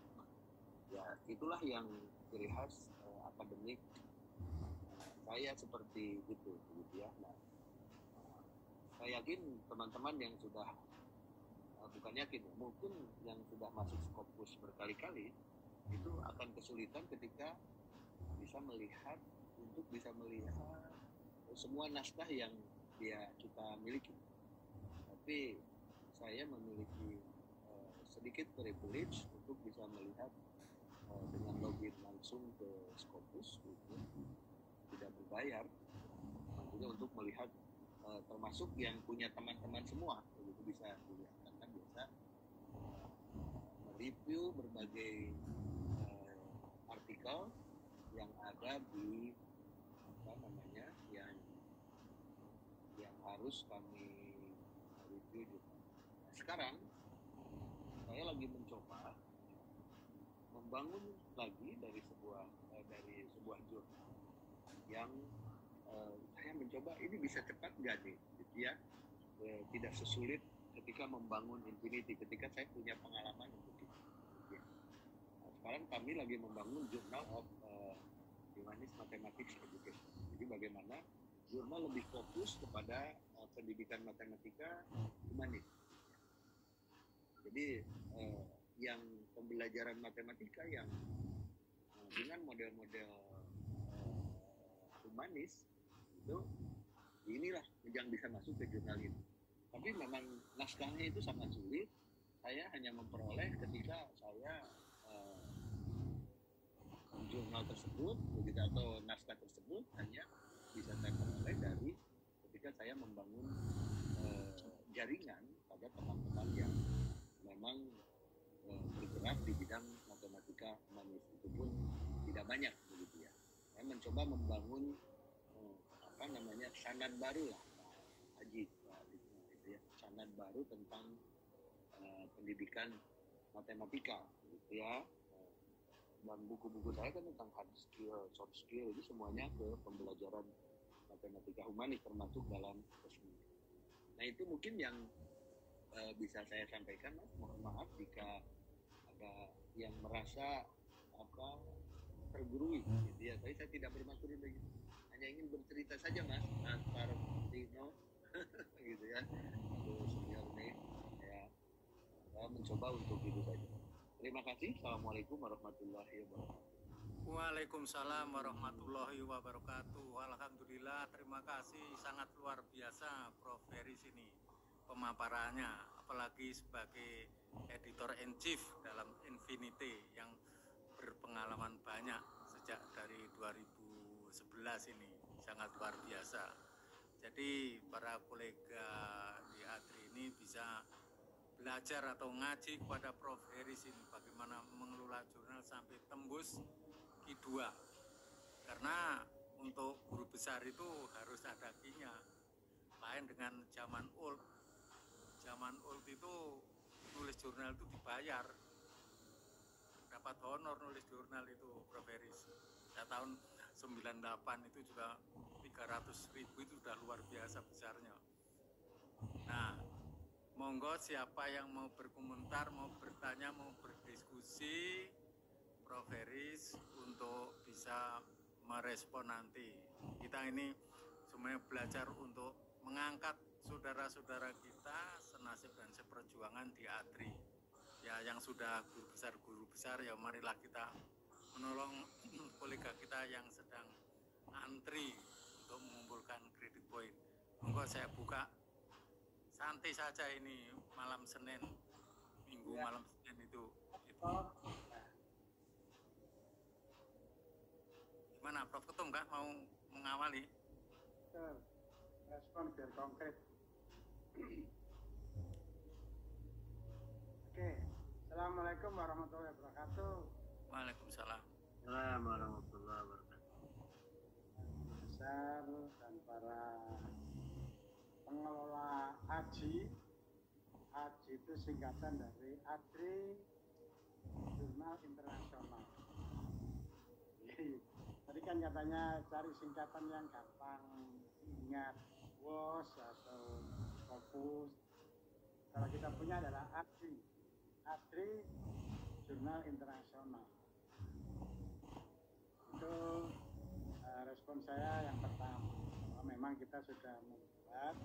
ya itulah yang ciri khas akademik saya seperti itu gitu ya. Nah, saya yakin teman-teman yang sudah bukan yakin ya, mungkin yang sudah masuk Scopus berkali-kali itu akan kesulitan ketika bisa melihat semua naskah yang kita miliki. Tapi saya memiliki sedikit privilege untuk bisa melihat dengan login langsung ke Scopus gitu, tidak berbayar, tentunya untuk melihat termasuk yang punya teman-teman semua itu bisa dilihat karena biasa mereview berbagai artikel yang ada di yang harus kami review juga. Nah, sekarang saya lagi mencoba membangun lagi dari sebuah jurnal yang saya mencoba ini bisa cepat nggak nih gitu ya, tidak sesulit ketika membangun Infinity ketika saya punya pengalaman untuk itu ya. Nah, sekarang kami lagi membangun Journal of Humanis Mathematics Education. Jadi bagaimana jurnal lebih fokus kepada pendidikan matematika humanis. Jadi yang pembelajaran matematika yang dengan model-model humanis itu inilah yang bisa masuk ke jurnal ini. Tapi memang naskahnya itu sangat sulit. Saya hanya memperoleh ketika saya jurnal tersebut begitu atau naskah tersebut hanya bisa saya peroleh dari ketika saya membangun jaringan pada teman-teman yang memang bergerak di bidang matematika humanis, itu pun tidak banyak begitu ya. Saya mencoba membangun sanad baru lah, Haji, gitu ya, sanad baru tentang pendidikan matematika gitu ya. Dan buku-buku saya kan tentang hard skill, soft skill, itu semuanya ke pembelajaran matematika humanis termasuk dalam resmi. Nah itu mungkin yang bisa saya sampaikan, Mas. Mohon maaf jika ada yang merasa tergurui gitu ya. Tapi saya tidak bermaksud begitu. Hanya ingin bercerita saja, Mas Martino gitu ya. Atau senior nih ya. Saya mencoba untuk itu saja. Terima kasih. Assalamualaikum warahmatullahi wabarakatuh. Waalaikumsalam warahmatullahi wabarakatuh. Alhamdulillah, terima kasih, sangat luar biasa Prof. Heris ini pemaparannya, apalagi sebagai editor in chief dalam Infinity yang berpengalaman banyak sejak dari 2011 ini, sangat luar biasa. Jadi para kolega di ADRI ini bisa belajar atau ngaji kepada Prof. Heris ini bagaimana mengelola jurnal sampai tembus Q2, karena untuk guru besar itu harus ada Q-nya, lain dengan zaman old itu nulis jurnal itu dibayar, dapat honor nulis jurnal itu Prof. Heris. Ya, tahun 98 itu juga 300.000 itu sudah luar biasa besarnya. Nah, monggo siapa yang mau berkomentar, mau bertanya, mau berdiskusi, Prof. Heris untuk bisa merespon nanti. Kita ini semuanya belajar untuk mengangkat saudara-saudara kita senasib dan seperjuangan di ADRI. Ya, yang sudah guru besar ya marilah kita menolong kolega kita yang sedang antri untuk mengumpulkan kredit poin. Monggo saya buka santai saja ini malam Senin, Minggu ya. Malam Senin itu. Gimana Prof. Ketum Kak mau mengawali? Respon biar konkret. Oke. Assalamualaikum warahmatullahi wabarakatuh. Waalaikumsalam. Assalamualaikum warahmatullahi wabarakatuh. Besar dan para pengelola AJI. AJI itu singkatan dari AGRI Jurnal Internasional. Tadi kan katanya cari singkatan yang gampang diingat, WOS atau fokus. Kalau kita punya adalah AGRI, AGRI Jurnal Internasional. Itu respon saya yang pertama. Memang kita sudah membuat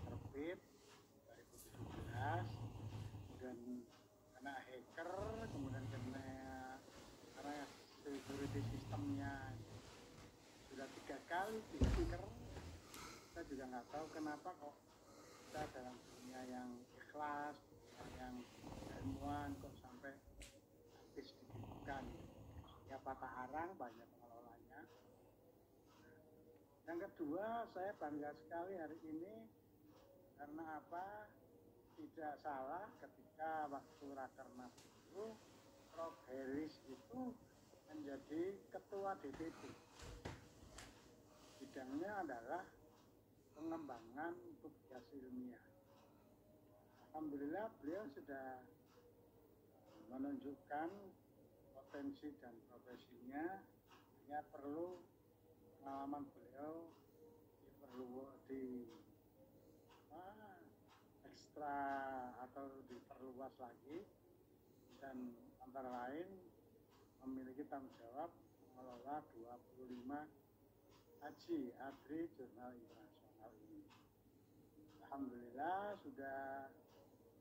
terbit 2017, kemudian kena hacker, kemudian karena security sistemnya sudah 3 kali di hacker. Kita juga nggak tahu kenapa kok kita dalam dunia yang ikhlas, yang ilmuwan kok sampai habis digitukan. Ya patah arang banyak pengelolanya. Yang kedua, saya bangga sekali hari ini karena apa? Tidak salah ketika waktu Rakernas itu Prof. Heris itu menjadi ketua DPD. Bidangnya adalah pengembangan publikasi ilmiah. Alhamdulillah beliau sudah menunjukkan potensi dan profesinya. Hanya perlu pengalaman beliau ekstra atau diperluas lagi, dan antara lain memiliki tanggung jawab mengelola 25 AJI, AGRI Jurnal Internasional ini. Alhamdulillah sudah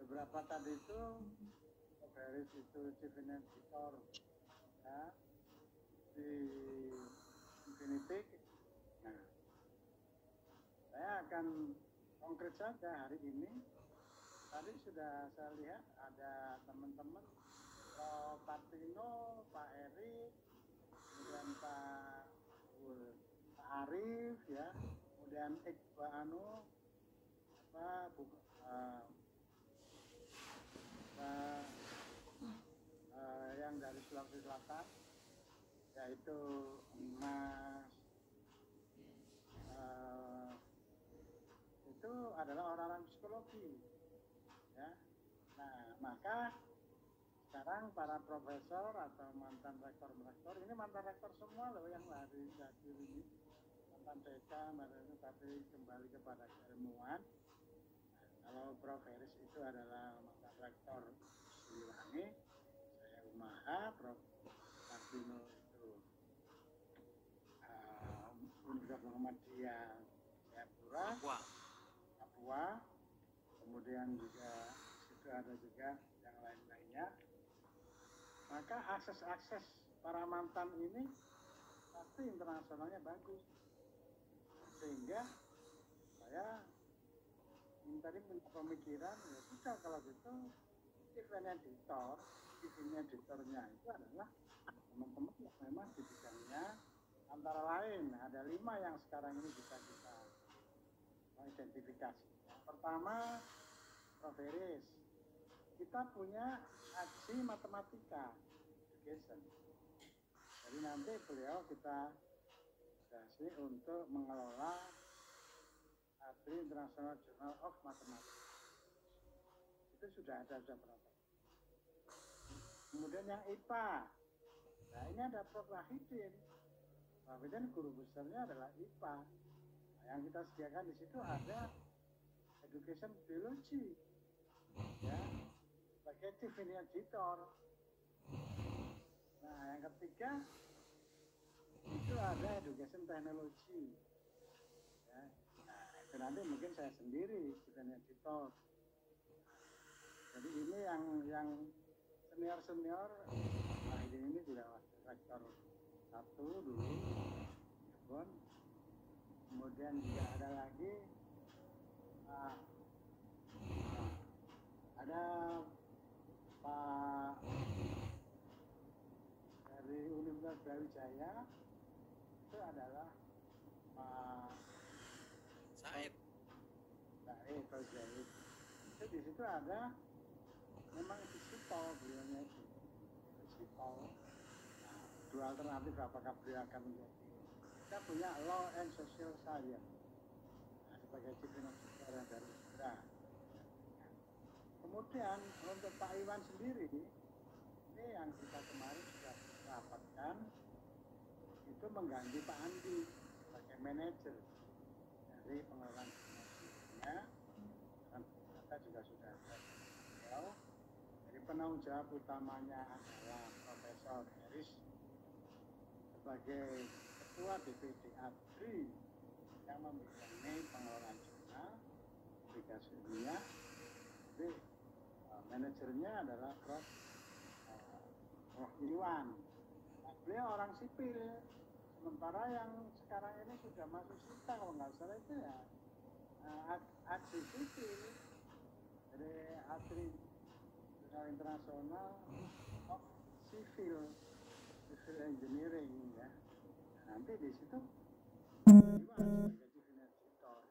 beberapa tadi itu Heris itu chief editor ya, di Infinity. Nah, saya akan konkret saja hari ini. Tadi sudah saya lihat ada teman-teman Prof. Patino, Pak Eri, kemudian Pak Arif ya, kemudian yang dari Sulawesi Selatan, yaitu Mas itu adalah orang-orang psikologi ya. Nah, maka sekarang para profesor atau mantan rektor, ini mantan rektor semua loh yang hadir ini, mantan dekan, tapi kembali kepada keilmuan. Kalau Prof. Heris itu adalah mantan rektor Siliwangi, saya Umaha, Prof. Martino itu Universitas Muhammadiyah Jayapura, Papua, kemudian juga situ ada juga yang lain-lainnya. Maka akses para mantan ini pasti internasionalnya bagus, sehingga saya tadi punya pemikiran ya sudah, kalau gitu event editornya itu adalah teman-teman yang memang di bidangnya, antara lain ada 5 yang sekarang ini bisa kita identifikasi. Yang pertama, Prof. Heris, kita punya AJI Matematika Education. Jadi nanti beliau kita kasih untuk mengelola AGRI International Journal of Mathematics. Itu sudah berapa? Kemudian yang IPA. Nah, ini ada Prof. Wahidin. Wahidin guru besarnya adalah IPA. Nah, yang kita sediakan di situ ada Education Biology. Ya, sebagai chief editor. Nah, yang ketiga itu ada Education Technology. Ya. Nah, itu nanti mungkin saya sendiri chief editor. Jadi ini yang senior, nah ini sudah rektor 1 dulu, kemudian juga ada lagi ada Pak dari Universitas Brawijaya, itu adalah Pak Said. Itu di situ ada memang disipol beliaunya itu disipol. Nah, dua alternatif apakah beliau akan menjadi, kita punya law and social science, nah, sebagai chief investigator dari ISRA. Kemudian untuk Pak Iwan sendiri, ini yang kita kemarin sudah rapatkan, itu mengganti Pak Andi sebagai manajer dari pengelolaan finansialnya, dan kita juga sudah ada beliau. Jadi penanggung jawab utamanya adalah Profesor Heris sebagai Ketua DPD ABRI yang membidangi pengelolaan jurnal obligasi dunia. Jadi manajernya adalah Prof. Iwan. Nah, beliau orang sipil, sementara yang sekarang ini sudah masuk SITA kalau nggak salah itu ya ADRI sipil, jadi ADRI Internasional of Civil Engineering ya. Nah, nanti di situ Iwan sebagai chief investigator.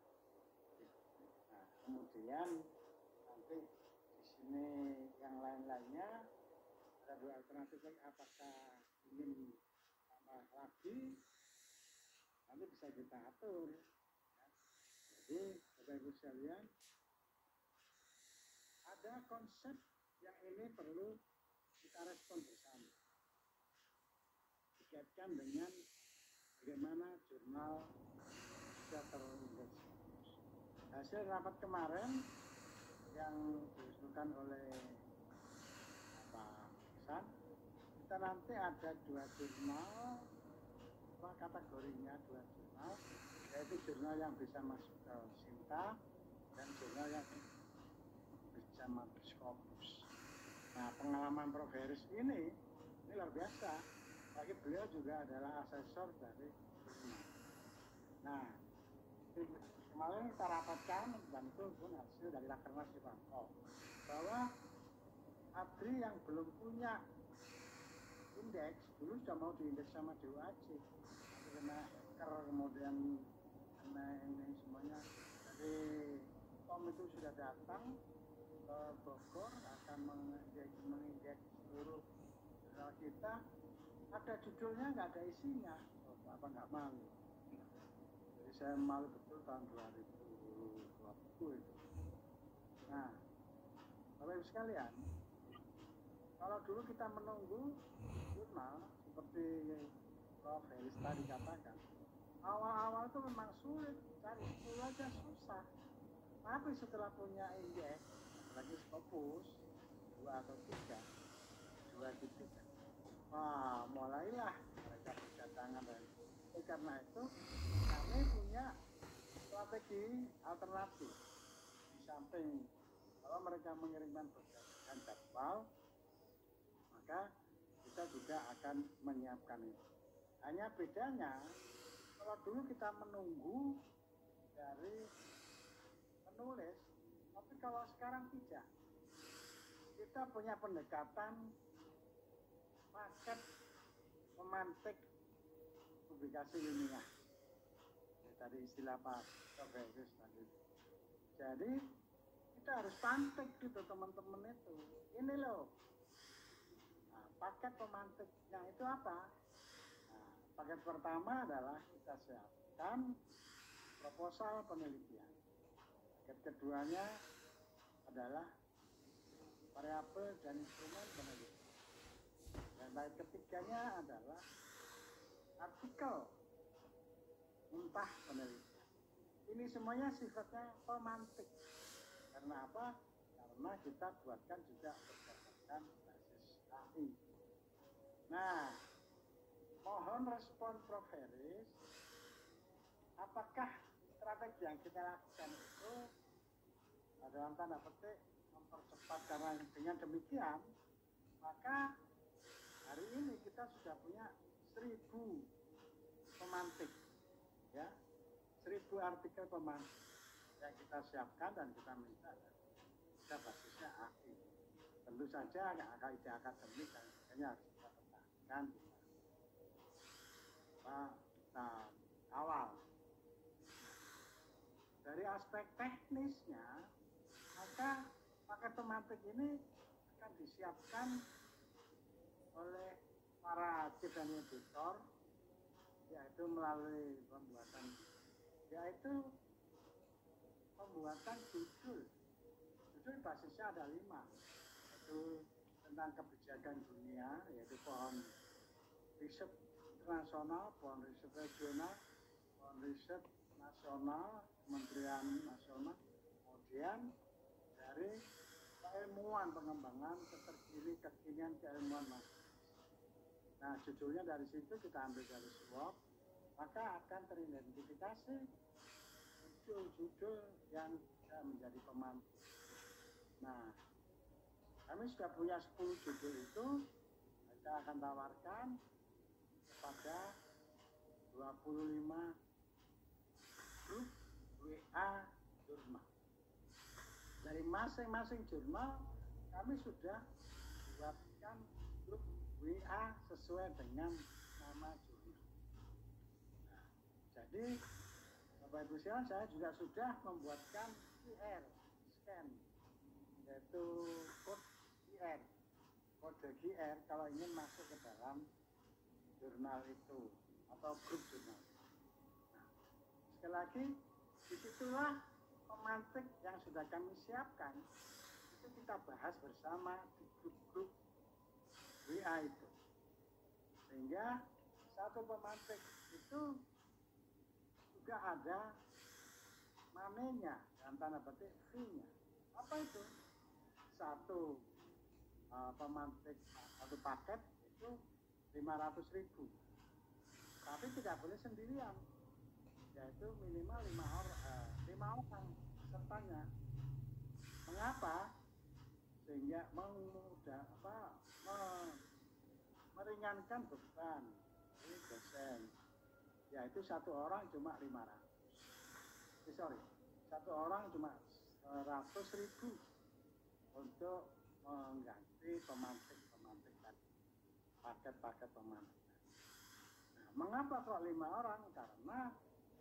Nah, kemudian nanti di sini yang lain-lainnya ada dua alternatif lagi, apakah ingin tambah lagi nanti bisa kita atur ya. Jadi Bapak Ibu sekalian, ada konsep yang ini perlu kita respon bersama, dikaitkan dengan bagaimana jurnal bisa terindeks. Hasil rapat kemarin yang diusulkan oleh Pak Iksan, kita nanti ada dua jurnal, kategorinya dua jurnal, yaitu jurnal yang bisa masuk ke SINTA dan jurnal yang bisa masuk Scopus. Nah, pengalaman Prof. Heris ini luar biasa, lagi beliau juga adalah asesor dari jurnal. Nah, kemarin kita rapatkan dan itu pun hasil dari Rakernas di Bangkok, bahwa ABRI yang belum punya indeks, dulu sudah mau diindeks sama DOAJ, karena hacker, kemudian karena ini semuanya dari POM itu sudah datang ke Bogor, akan mengindeks seluruh jurnal kita, ada judulnya nggak ada isinya, apa nggak malu. Jadi saya malu betul tahun 2020 itu. Nah, Bapak Ibu sekalian, kalau dulu kita menunggu jurnal seperti Prof. Heris tadi katakan, awal-awal itu memang sulit, cari tool aja susah. Tapi setelah punya indeks, lagi Scopus 2 atau 3, wah mulailah mereka berdatangan dari itu. Karena itu kami punya strategi alternatif. Di samping kalau mereka mengirimkan berdasarkan jadwal, maka kita juga akan menyiapkan itu. Hanya bedanya, kalau dulu kita menunggu dari penulis, tapi kalau sekarang tidak. Kita punya pendekatan paket memantik publikasi ilmiah. Tadi istilah Pak Profesor tadi. Jadi kita harus pantik gitu teman-teman itu. Ini loh. Nah, paket pemantiknya itu apa? Nah, paket pertama adalah kita siapkan proposal penelitian. Paket keduanya adalah variabel dan instrumen penelitian. Dan paket ketiganya adalah artikel mentah penelitian. Ini semuanya sifatnya pemantik. Karena apa? Karena kita buatkan juga berdasarkan basis AI. Nah, mohon respon Prof. Heris, apakah strategi yang kita lakukan itu dalam tanda petik mempercepat, karena dengan demikian maka hari ini kita sudah punya 1000 pemantik, ya, 1000 artikel pemantik yang kita siapkan dan kita minta kita basisnya AI. Tentu saja ide akademik dan sebagainya harus kita pertahankan kita awal. Dari aspek teknisnya, maka paket pemantik ini akan disiapkan oleh para chief dan editor, yaitu melalui pembuatan judul basisnya ada 5, yaitu tentang kebijakan dunia, yaitu pohon riset internasional, pohon riset regional, pohon riset nasional, kementerian nasional, kemudian dari keilmuan, pengembangan kekinian keilmuan mas. Nah, judulnya dari situ kita ambil dari SWOT, maka akan teridentifikasi judul-judul yang bisa menjadi pemantik. Nah, kami sudah punya 10 judul itu, kita akan tawarkan kepada 25 grup WA jurnal. Dari masing-masing jurnal kami sudah buatkan grup WA sesuai dengan nama jurnal. Nah, jadi Bapak Ibu sekalian, saya juga sudah membuatkan QR scan, yaitu kode QR kalau ingin masuk ke dalam jurnal itu atau grup jurnal. Nah, sekali lagi, disitulah pemantik yang sudah kami siapkan itu kita bahas bersama di grup-grup WA itu, sehingga satu pemantik itu juga ada money-nya, dan tanda petik fee-nya. Apa itu? Satu pemantik, satu paket itu 500.000, tapi tidak boleh sendirian, yaitu minimal 5 orang pesertanya. Mengapa? Sehingga meringankan beban ini dosen, yaitu satu orang cuma 100.000 untuk mengganti pemantik tadi, paket pemantik. Nah, mengapa kok 5 orang? Karena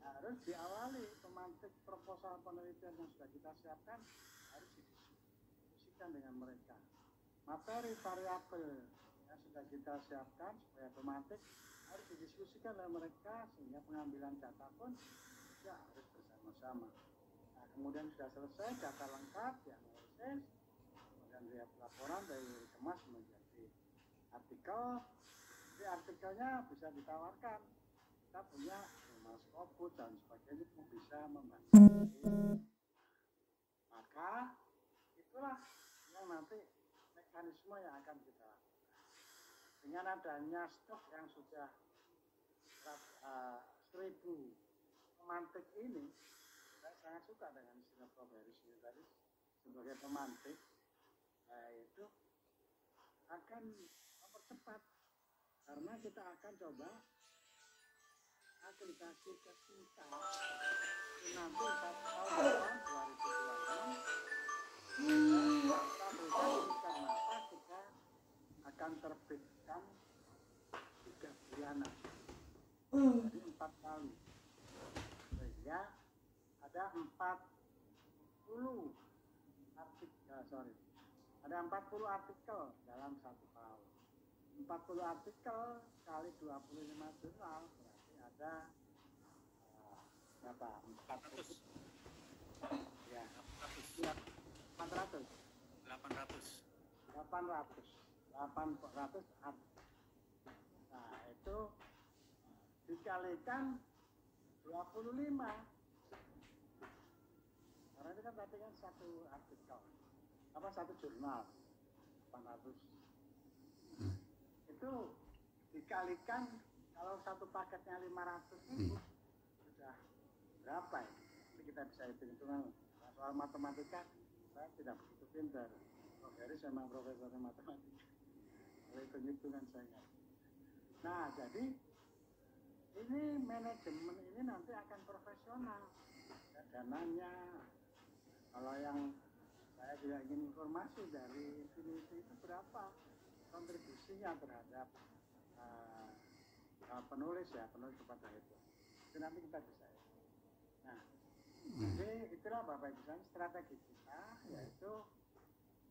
harus diawali pemantik proposal penelitian yang sudah kita siapkan, harus didiskusikan dengan mereka. Materi variabel yang sudah kita siapkan supaya pemantik harus didiskusikan dengan mereka, sehingga pengambilan data pun juga harus bersama-sama. Nah, kemudian sudah selesai data lengkap, dianalisis, kemudian lihat laporan dari dikemas menjadi artikel. Jadi artikelnya bisa ditawarkan. Kita punya rumah Scopus dan sebagainya yang bisa membantu. Maka itulah yang nanti mekanisme yang akan kita lakukan. Dengan adanya stok yang sudah 1.000 pemantik ini, saya sangat suka dengan istilah Prof. Heris ini tadi sebagai pemantik, itu akan mempercepat, karena kita akan coba akreditasi ke kita nanti tahun depan 2026 kita berikan maka kita akan terbitkan 3 bulanan, jadi 4 kali, sehingga ada 40 artikel dalam 1 tahun. 40 artikel kali 25 jurnal berarti ada berapa? 400 ya, 800 artikel. Nah, itu dikalikan 25, karena itu kan tadi kan 1 artikel, satu jurnal 800, itu dikalikan, kalau satu paketnya 500.000 sudah berapa ya? Jadi kita bisa hitung-hitungan. Soal matematika saya tidak begitu pintar. Prof. Heris memang profesor matematika, kalau hitung-hitungan saya. Nah, jadi ini manajemen ini nanti akan profesional, dananya. Kalau yang saya juga ingin informasi dari Infinity itu berapa kontribusinya terhadap penulis kepada itu nanti kita bisa. Nah, jadi itulah Bapak Ibu sekalian strategi kita, yaitu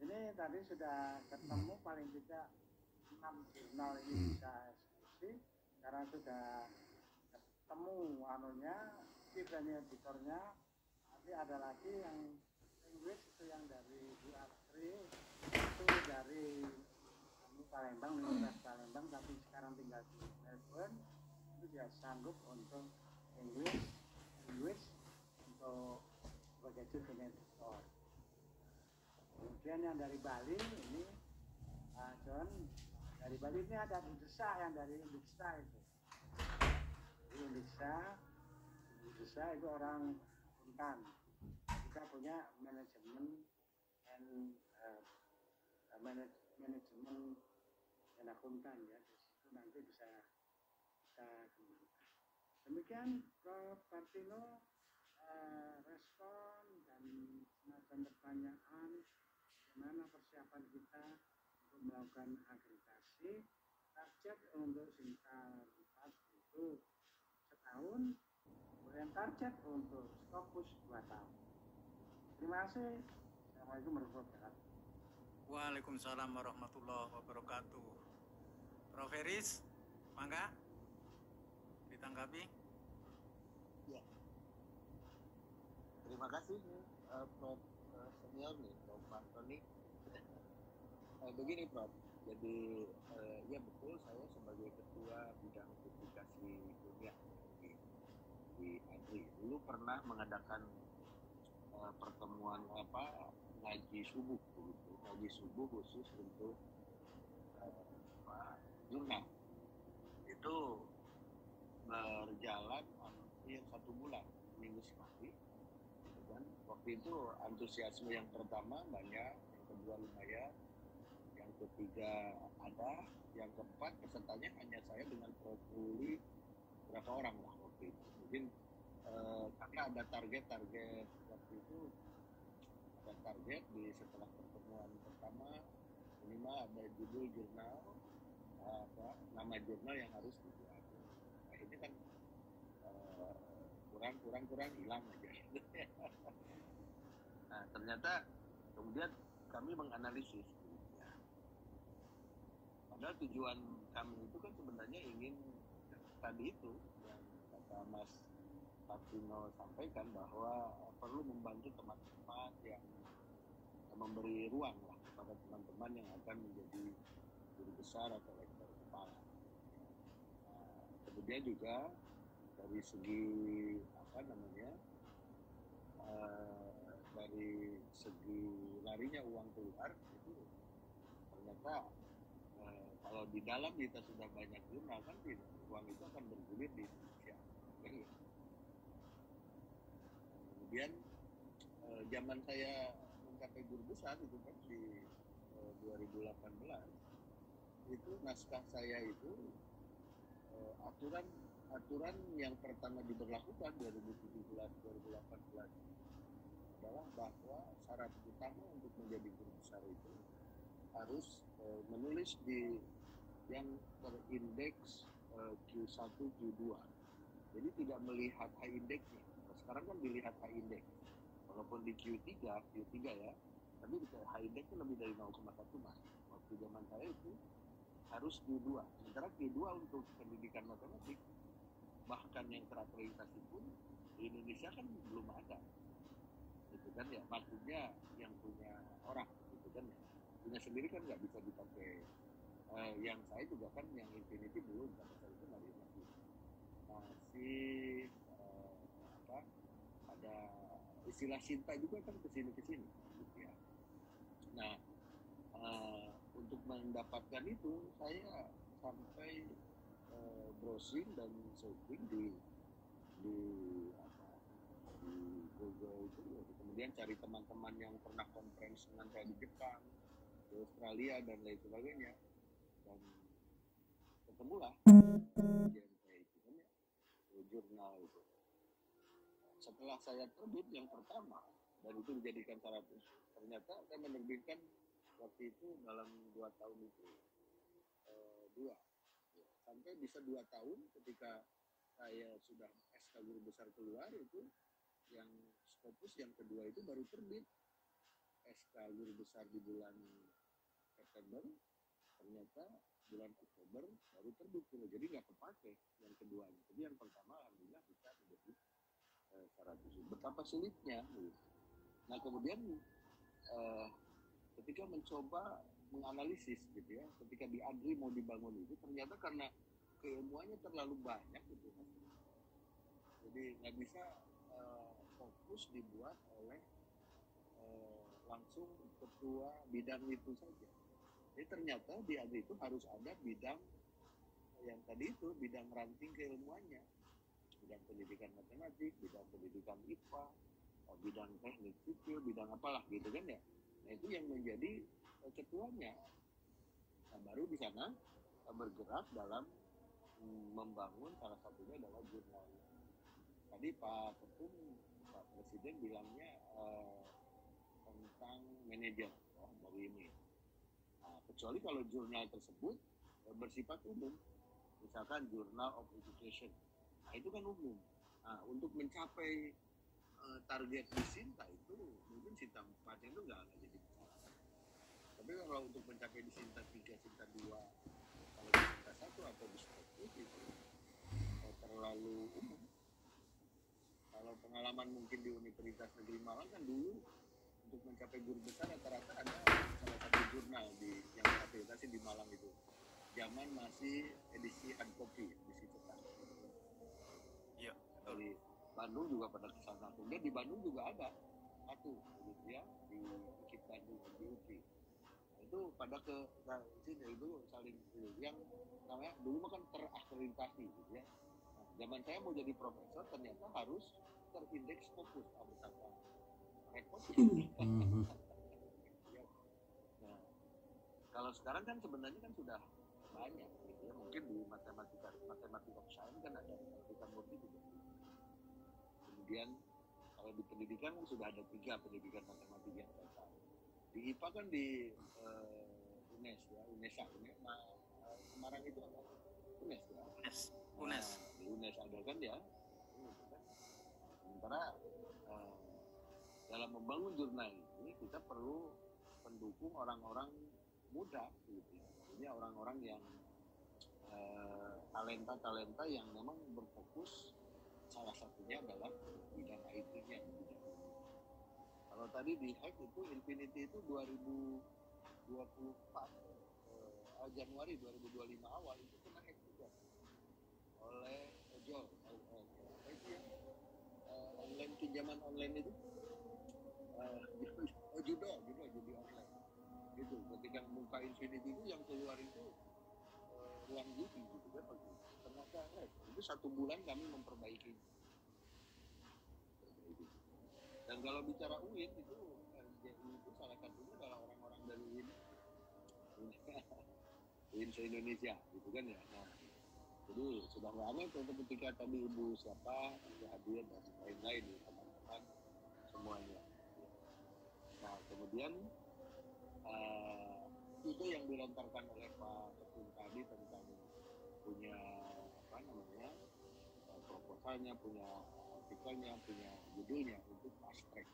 Ini tadi sudah ketemu paling tidak 6 jurnal ini bisa eksekusi karena sudah ketemu anunya, dan editornya. Nanti ada lagi yang English itu yang dari Bu Astri, itu dari Palembang, Universitas Palembang, tapi sekarang tinggal di Melbourne. Itu dia sanggup untuk English untuk sebagai judul editor. Kemudian yang dari Bali ini John, dari Bali ini ada Bu Desa yang dari Undiksa itu. Di Undiksa itu orang akuntan. Kita punya manajemen dan akuntan ya. Itu nanti bisa kita kembangkan. Demikian Prof. Partino, respon dan semacam pertanyaan bagaimana persiapan kita untuk melakukan akreditasi. Target untuk Sinta 4 itu setahun, kemudian target untuk Scopus 2 tahun. Terima kasih. Assalamualaikum warahmatullahi wabarakatuh. Waalaikumsalam warahmatullahi wabarakatuh. Prof. Heris, mangga ditanggapi. Ya. Terima kasih Prof. Senior nih, Prof. Antoni. Begini Prof, jadi ya betul, saya sebagai ketua bidang publikasi ilmiah di ADRI dulu pernah mengadakan pertemuan ngaji subuh begitu, ngaji subuh khusus untuk jurnal. Itu berjalan hampir 1 bulan, minggu sekali. Dan waktu itu antusiasme yang pertama banyak, yang kedua lumayan, yang ketiga ada, yang keempat pesertanya hanya saya dengan Prof. Uli berapa orang lah waktu itu. Mungkin karena ada target waktu itu, ada target di setelah pertemuan pertama minimal ada judul jurnal, nama jurnal yang harus dibuat. Nah ini kan kurang hilang aja. Nah ternyata kemudian kami menganalisis. Padahal tujuan kami itu kan sebenarnya ingin tadi itu yang kata Mas Partino sampaikan, bahwa perlu membantu teman-teman yang memberi ruang lah kepada teman-teman yang akan menjadi guru besar atau lektor kepala. Nah, kemudian juga dari segi dari segi larinya uang keluar itu ternyata kalau di dalam kita sudah banyak jurnal kan uang itu akan bergulir di Indonesia. Kemudian zaman saya mencapai guru besar itu kan di 2018 itu naskah saya itu aturan yang pertama diberlakukan 2017-2018 adalah bahwa syarat utama untuk menjadi guru besar itu harus menulis di yang terindeks Q1, Q2. Jadi tidak melihat high index-nya. Nah, sekarang kan dilihat high index. Walaupun di Q3 ya, tapi high index-nya lebih dari 0,1 mas. Waktu zaman saya itu harus Q2. Sementara Q2 untuk pendidikan matematik, bahkan yang terakreditasi pun di Indonesia kan belum ada. Gitu kan ya, maksudnya yang punya orang, gitu kan ya. Punya sendiri kan nggak bisa dipakai. Yang saya juga kan yang Infinity belum, karena saya itu masih ada istilah Sinta juga kan kesini gitu ya. Nah untuk mendapatkan itu saya sampai browsing dan searching di Google itu, kemudian cari teman-teman yang pernah conference dengan saya di Jepang, di Australia dan lain sebagainya, dan ketemulah yang saya itu kan ya, jurnal itu. Setelah saya terbit yang pertama dan itu dijadikan syarat, ternyata saya menerbitkan waktu itu dalam 2 tahun itu sampai bisa 2 tahun ketika saya sudah SK guru besar keluar itu, yang Scopus yang kedua itu baru terbit. SK guru besar di bulan September, ternyata bulan Oktober baru terbit, jadi nggak kepake yang keduanya. Jadi yang pertama alhamdulillah bisa menjadi 100. Betapa sulitnya. Nah kemudian ketika mencoba menganalisis gitu ya, ketika di ADRI mau dibangun itu ternyata karena keilmuannya terlalu banyak gitu, jadi nggak bisa fokus dibuat oleh langsung ketua bidang itu saja. Jadi ternyata di ADRI itu harus ada bidang yang tadi itu, bidang ranting keilmuannya, bidang pendidikan matematik, bidang pendidikan IPA, bidang teknik sipil, bidang apalah gitu kan ya. Nah itu yang menjadi ketuanya. Nah baru di sana bergerak dalam membangun, salah satunya adalah jurnal. Tadi Pak Ketum, Pak Presiden bilangnya tentang manajer dari ini. Nah, kecuali kalau jurnal tersebut bersifat umum, misalkan Journal of Education, nah itu kan umum. Nah untuk mencapai target di Sinta itu mungkin Sinta 4 itu nggak jadi masalah. Tapi kalau untuk mencapai di Sinta 3, Sinta 2, kalau di Sinta 1 atau di Sinta itu terlalu umum. Kalau pengalaman mungkin di Universitas Negeri Malang kan dulu untuk mencapai guru besar rata-rata ada salah satu jurnal yang terafiliasi di Malang itu. Zaman masih edisi hard copy, edisi cetak. Iya. Dari Bandung juga pada kesana. Kemudian di Bandung juga ada satu, gitu ya, di UKIP Bandung, di UKI. Itu pada ke sini itu saling yang namanya dulu kan terakreditasi, gitu ya. Nah, zaman saya mau jadi profesor ternyata harus terindeks fokus, betapa repot. Nah, kalau sekarang kan sebenarnya kan sudah banyak, gitu ya. Mungkin di matematika of science kan ada matematika murni juga. Kemudian kalau di pendidikan kan sudah ada 3 pendidikan matematika yang saya tahu. Di IPA kan di UNES ya, Semarang itu apa? UNES ya. UNES. Nah, di UNES ada kan ya. Sementara dalam membangun jurnal ini kita perlu pendukung orang-orang muda, gitu ya. Ini orang-orang yang talenta-talenta yang memang berfokus. Salah satunya adalah bidang IT-nya. Kalau tadi di hack itu Infinity itu 2024 Januari 2025 awal itu kena hack juga oleh ojol, itu ya, online, pinjaman online itu, judi online. Itu ketika buka Infinity itu yang keluar itu uang judi gitu kan, ternyata itu 1 bulan kami memperbaiki. Dan kalau bicara UIN itu RJI itu salah satunya adalah orang-orang dari UIN se-Indonesia gitu kan ya. Nah, jadi sudah nggak aneh ketika tadi Ibu siapa hadir dan lain-lain ya, teman-teman semuanya. Nah kemudian itu yang dilontarkan oleh Pak Ketum tadi tentang punya proposalnya, punya artikelnya, punya judulnya untuk fast track,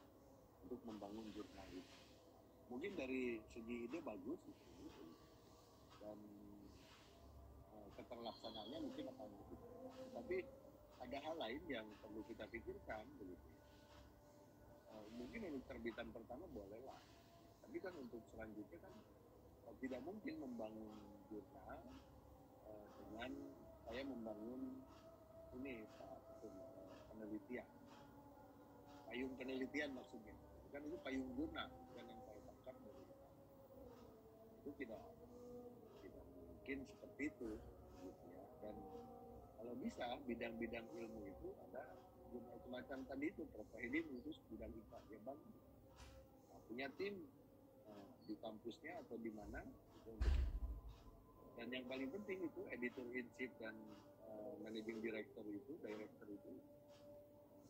untuk membangun jurnal itu. Mungkin dari segi ide bagus gitu. Dan keterlaksanaannya mungkin akan begitu. Tapi ada hal lain yang perlu kita pikirkan begitu. Mungkin untuk terbitan pertama bolehlah, tapi kan untuk selanjutnya kan tidak mungkin membangun jurnal dengan saya membangun ini penelitian, payung penelitian maksudnya, kan itu payung jurnal, bukan yang saya tangkap dari itu tidak mungkin seperti itu, gitu ya. Dan kalau bisa bidang-bidang ilmu itu ada semacam tadi itu Prof. Hedin itu bidang IPA, ya bang, punya tim di kampusnya atau di mana gitu. Dan yang paling penting itu editor in chief dan managing director itu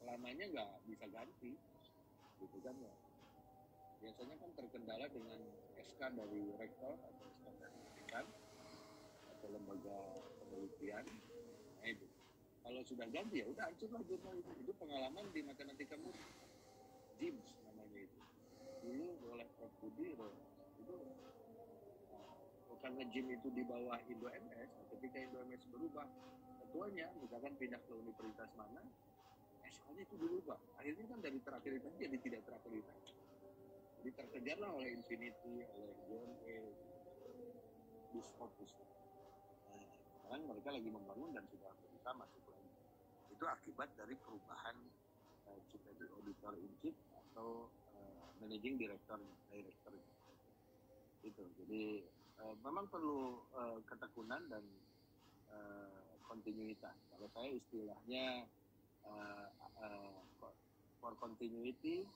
selamanya nggak bisa ganti, gitu kan ya. Biasanya kan terkendala dengan SK dari rektor atau SK dari dekan atau lembaga penelitian. Nah itu kalau sudah ganti ya udah hancurlah jurnal itu. Itu pengalaman di matematika murni, JIMS namanya itu. Dulu oleh karena JIM itu di bawah Indo MS, ketika Indo MS berubah ketuanya, misalkan pindah ke universitas mana, soalnya itu berubah. Akhirnya kan dari terakreditasi jadi tidak terakreditasi. Jadi terkejarlah oleh Infinity, oleh JNE, Disfocus. Nah, sekarang mereka lagi membangun dan sudah berusaha masuk lagi. Itu akibat dari perubahan kita di auditor in chief atau managing director. Itu. Jadi memang perlu ketekunan dan kontinuitas. Kalau saya istilahnya for continuity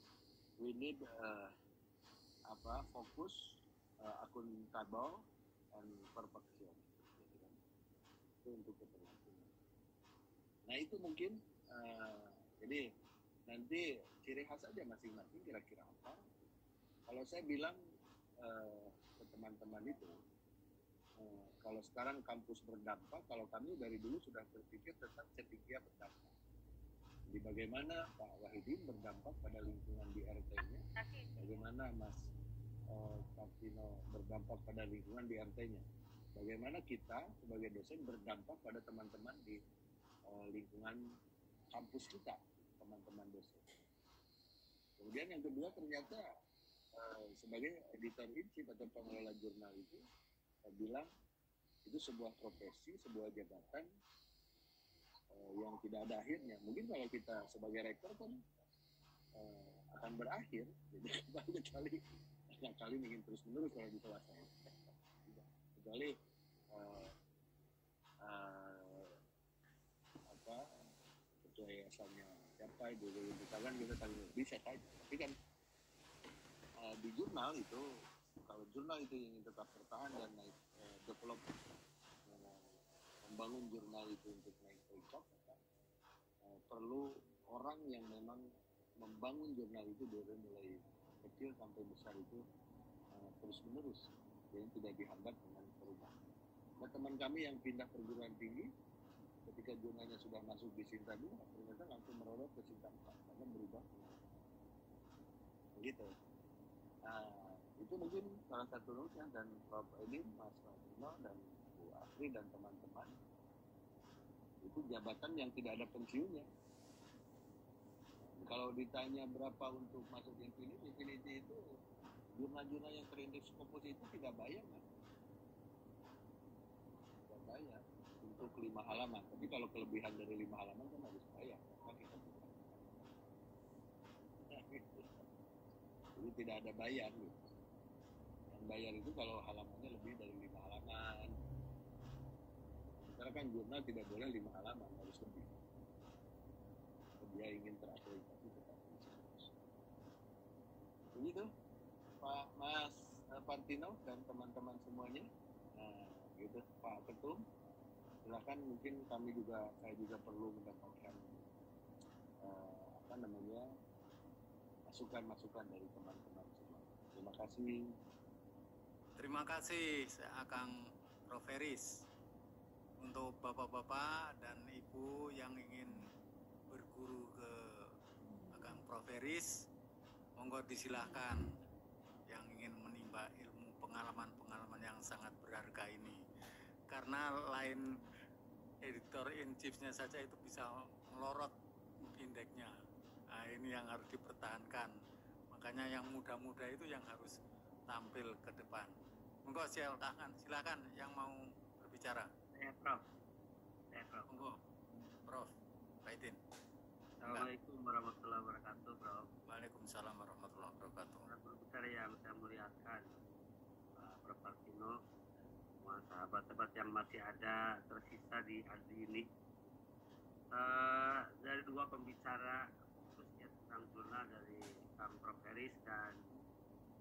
we need fokus, akuntabel, and perfection. Itu untuk keberlangsungan. Nah itu mungkin jadi nanti ciri khas aja masing-masing kira-kira apa. Kalau saya bilang ke teman-teman itu, kalau sekarang kampus berdampak, kalau kami dari dulu sudah berpikir tentang Cethikia berdampak. Jadi bagaimana Pak Wahidin berdampak pada lingkungan di RT-nya, bagaimana Mas Kartino berdampak pada lingkungan di RT-nya, bagaimana kita sebagai dosen berdampak pada teman-teman di lingkungan kampus kita, teman-teman dosen. Kemudian yang kedua ternyata sebagai editor in chief atau pengelola jurnal itu, saya bilang itu sebuah profesi, sebuah jabatan yang tidak ada akhirnya. Mungkin kalau kita sebagai rektor kan akan berakhir, jadi kecuali ingin terus menerus kalau di kelas saya. Kecuali ketua yayasannya siapa itu, misalkan kita tanya bisa saja. Tapi kan di jurnal itu, kalau jurnal itu ingin tetap bertahan dan naik develop, membangun jurnal itu untuk naik peringkat, perlu orang yang memang membangun jurnal itu dari mulai kecil sampai besar itu terus menerus, jadi tidak dihambat dengan perubahan. Nah, teman kami yang pindah perguruan tinggi ketika jurnalnya sudah masuk di Sinta 2, ternyata langsung merorot ke Sinta 4 karena berubah begitu. Nah, itu mungkin salah satu rumusnya, dan Prof. Edin, Mas Martino, dan Bu Afri dan teman-teman itu jabatan yang tidak ada pensiunnya. Kalau ditanya berapa untuk masuk Infinity itu jurnal-jurnal yang terindeks Scopus itu tidak bayar kan? Tidak bayar untuk 5 halaman. Tapi kalau kelebihan dari 5 halaman kan harus bayar. Jadi tidak ada bayar gitu. Yang bayar itu kalau halamannya lebih dari 5 halaman. Sementara kan jurnal tidak boleh 5 halaman, harus lebih. Dia ingin terakreditasi tetap bisa. Begitu Pak Mas Partino dan teman-teman semuanya. Nah, gitu Pak Ketum. Silakan, mungkin saya juga perlu mendapatkan masukan-masukan dari teman-teman semua. Terima kasih. Terima kasih Akang Prof. Feris. Untuk bapak-bapak dan ibu yang ingin berguru ke Akang Prof. Feris, monggo disilahkan yang ingin menimba ilmu pengalaman-pengalaman yang sangat berharga ini. Karena lain editor in chief-nya saja itu bisa melorot indeksnya. Nah, ini yang harus dipertahankan. Makanya yang muda-muda itu yang harus tampil ke depan. Monggo silakan yang mau berbicara. Prof. Monggo, Prof. Baidin. Assalamualaikum warahmatullahi wabarakatuh, Prof. Waalaikumsalam warahmatullahi wabarakatuh. Guru-guru yang saya muliakan, Prof. Partino, semua sahabat-sahabat yang masih ada tersisa di ASDI ini. Dari dua pembicara khususnya tentang jurnal dari Kang Prof. Feris dan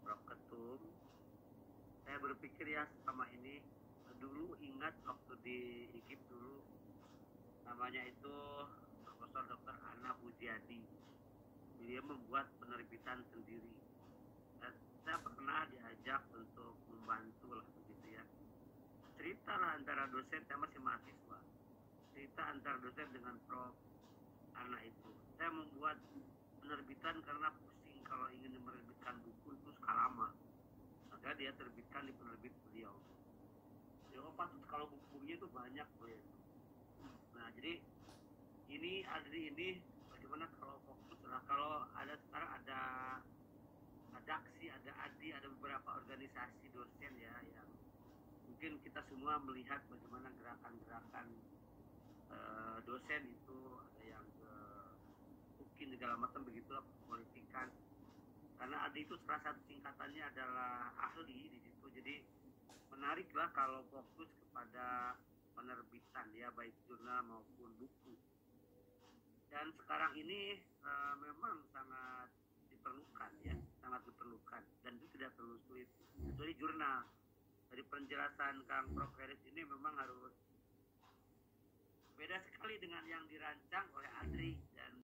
Prof. Ketum, saya berpikir ya selama ini, dulu ingat waktu di IKIP dulu, namanya itu Profesor Dr. Ana Pujiadi. Dia membuat penerbitan sendiri. Dan saya pernah diajak untuk membantu lah begitu ya. Cerita lah antara dosen, saya masih mahasiswa. Cerita antara dosen dengan Prof. Ana itu. Saya membuat penerbitan karena pusing kalau ingin menerbitkan buku itu skala lama. Maka dia terbitkan di penerbit beliau. Eropa tuh kalau bukunya tuh banyak loh ya. Nah jadi ini Adri ini bagaimana kalau fokus lah, kalau ada sekarang ada ADAKSI, ada ADI, ada beberapa organisasi dosen ya yang mungkin kita semua melihat bagaimana gerakan-gerakan dosen itu, ada yang mungkin segala macam begitulah politikan. Karena ADI itu salah satu singkatannya adalah ahli di situ, jadi menariklah kalau fokus kepada penerbitan ya, baik jurnal maupun buku. Dan sekarang ini memang sangat diperlukan ya, sangat diperlukan, dan itu tidak terlalu sulit. Kecuali jurnal. Dari penjelasan Kang Prof. Heris ini memang harus beda sekali dengan yang dirancang oleh Adri.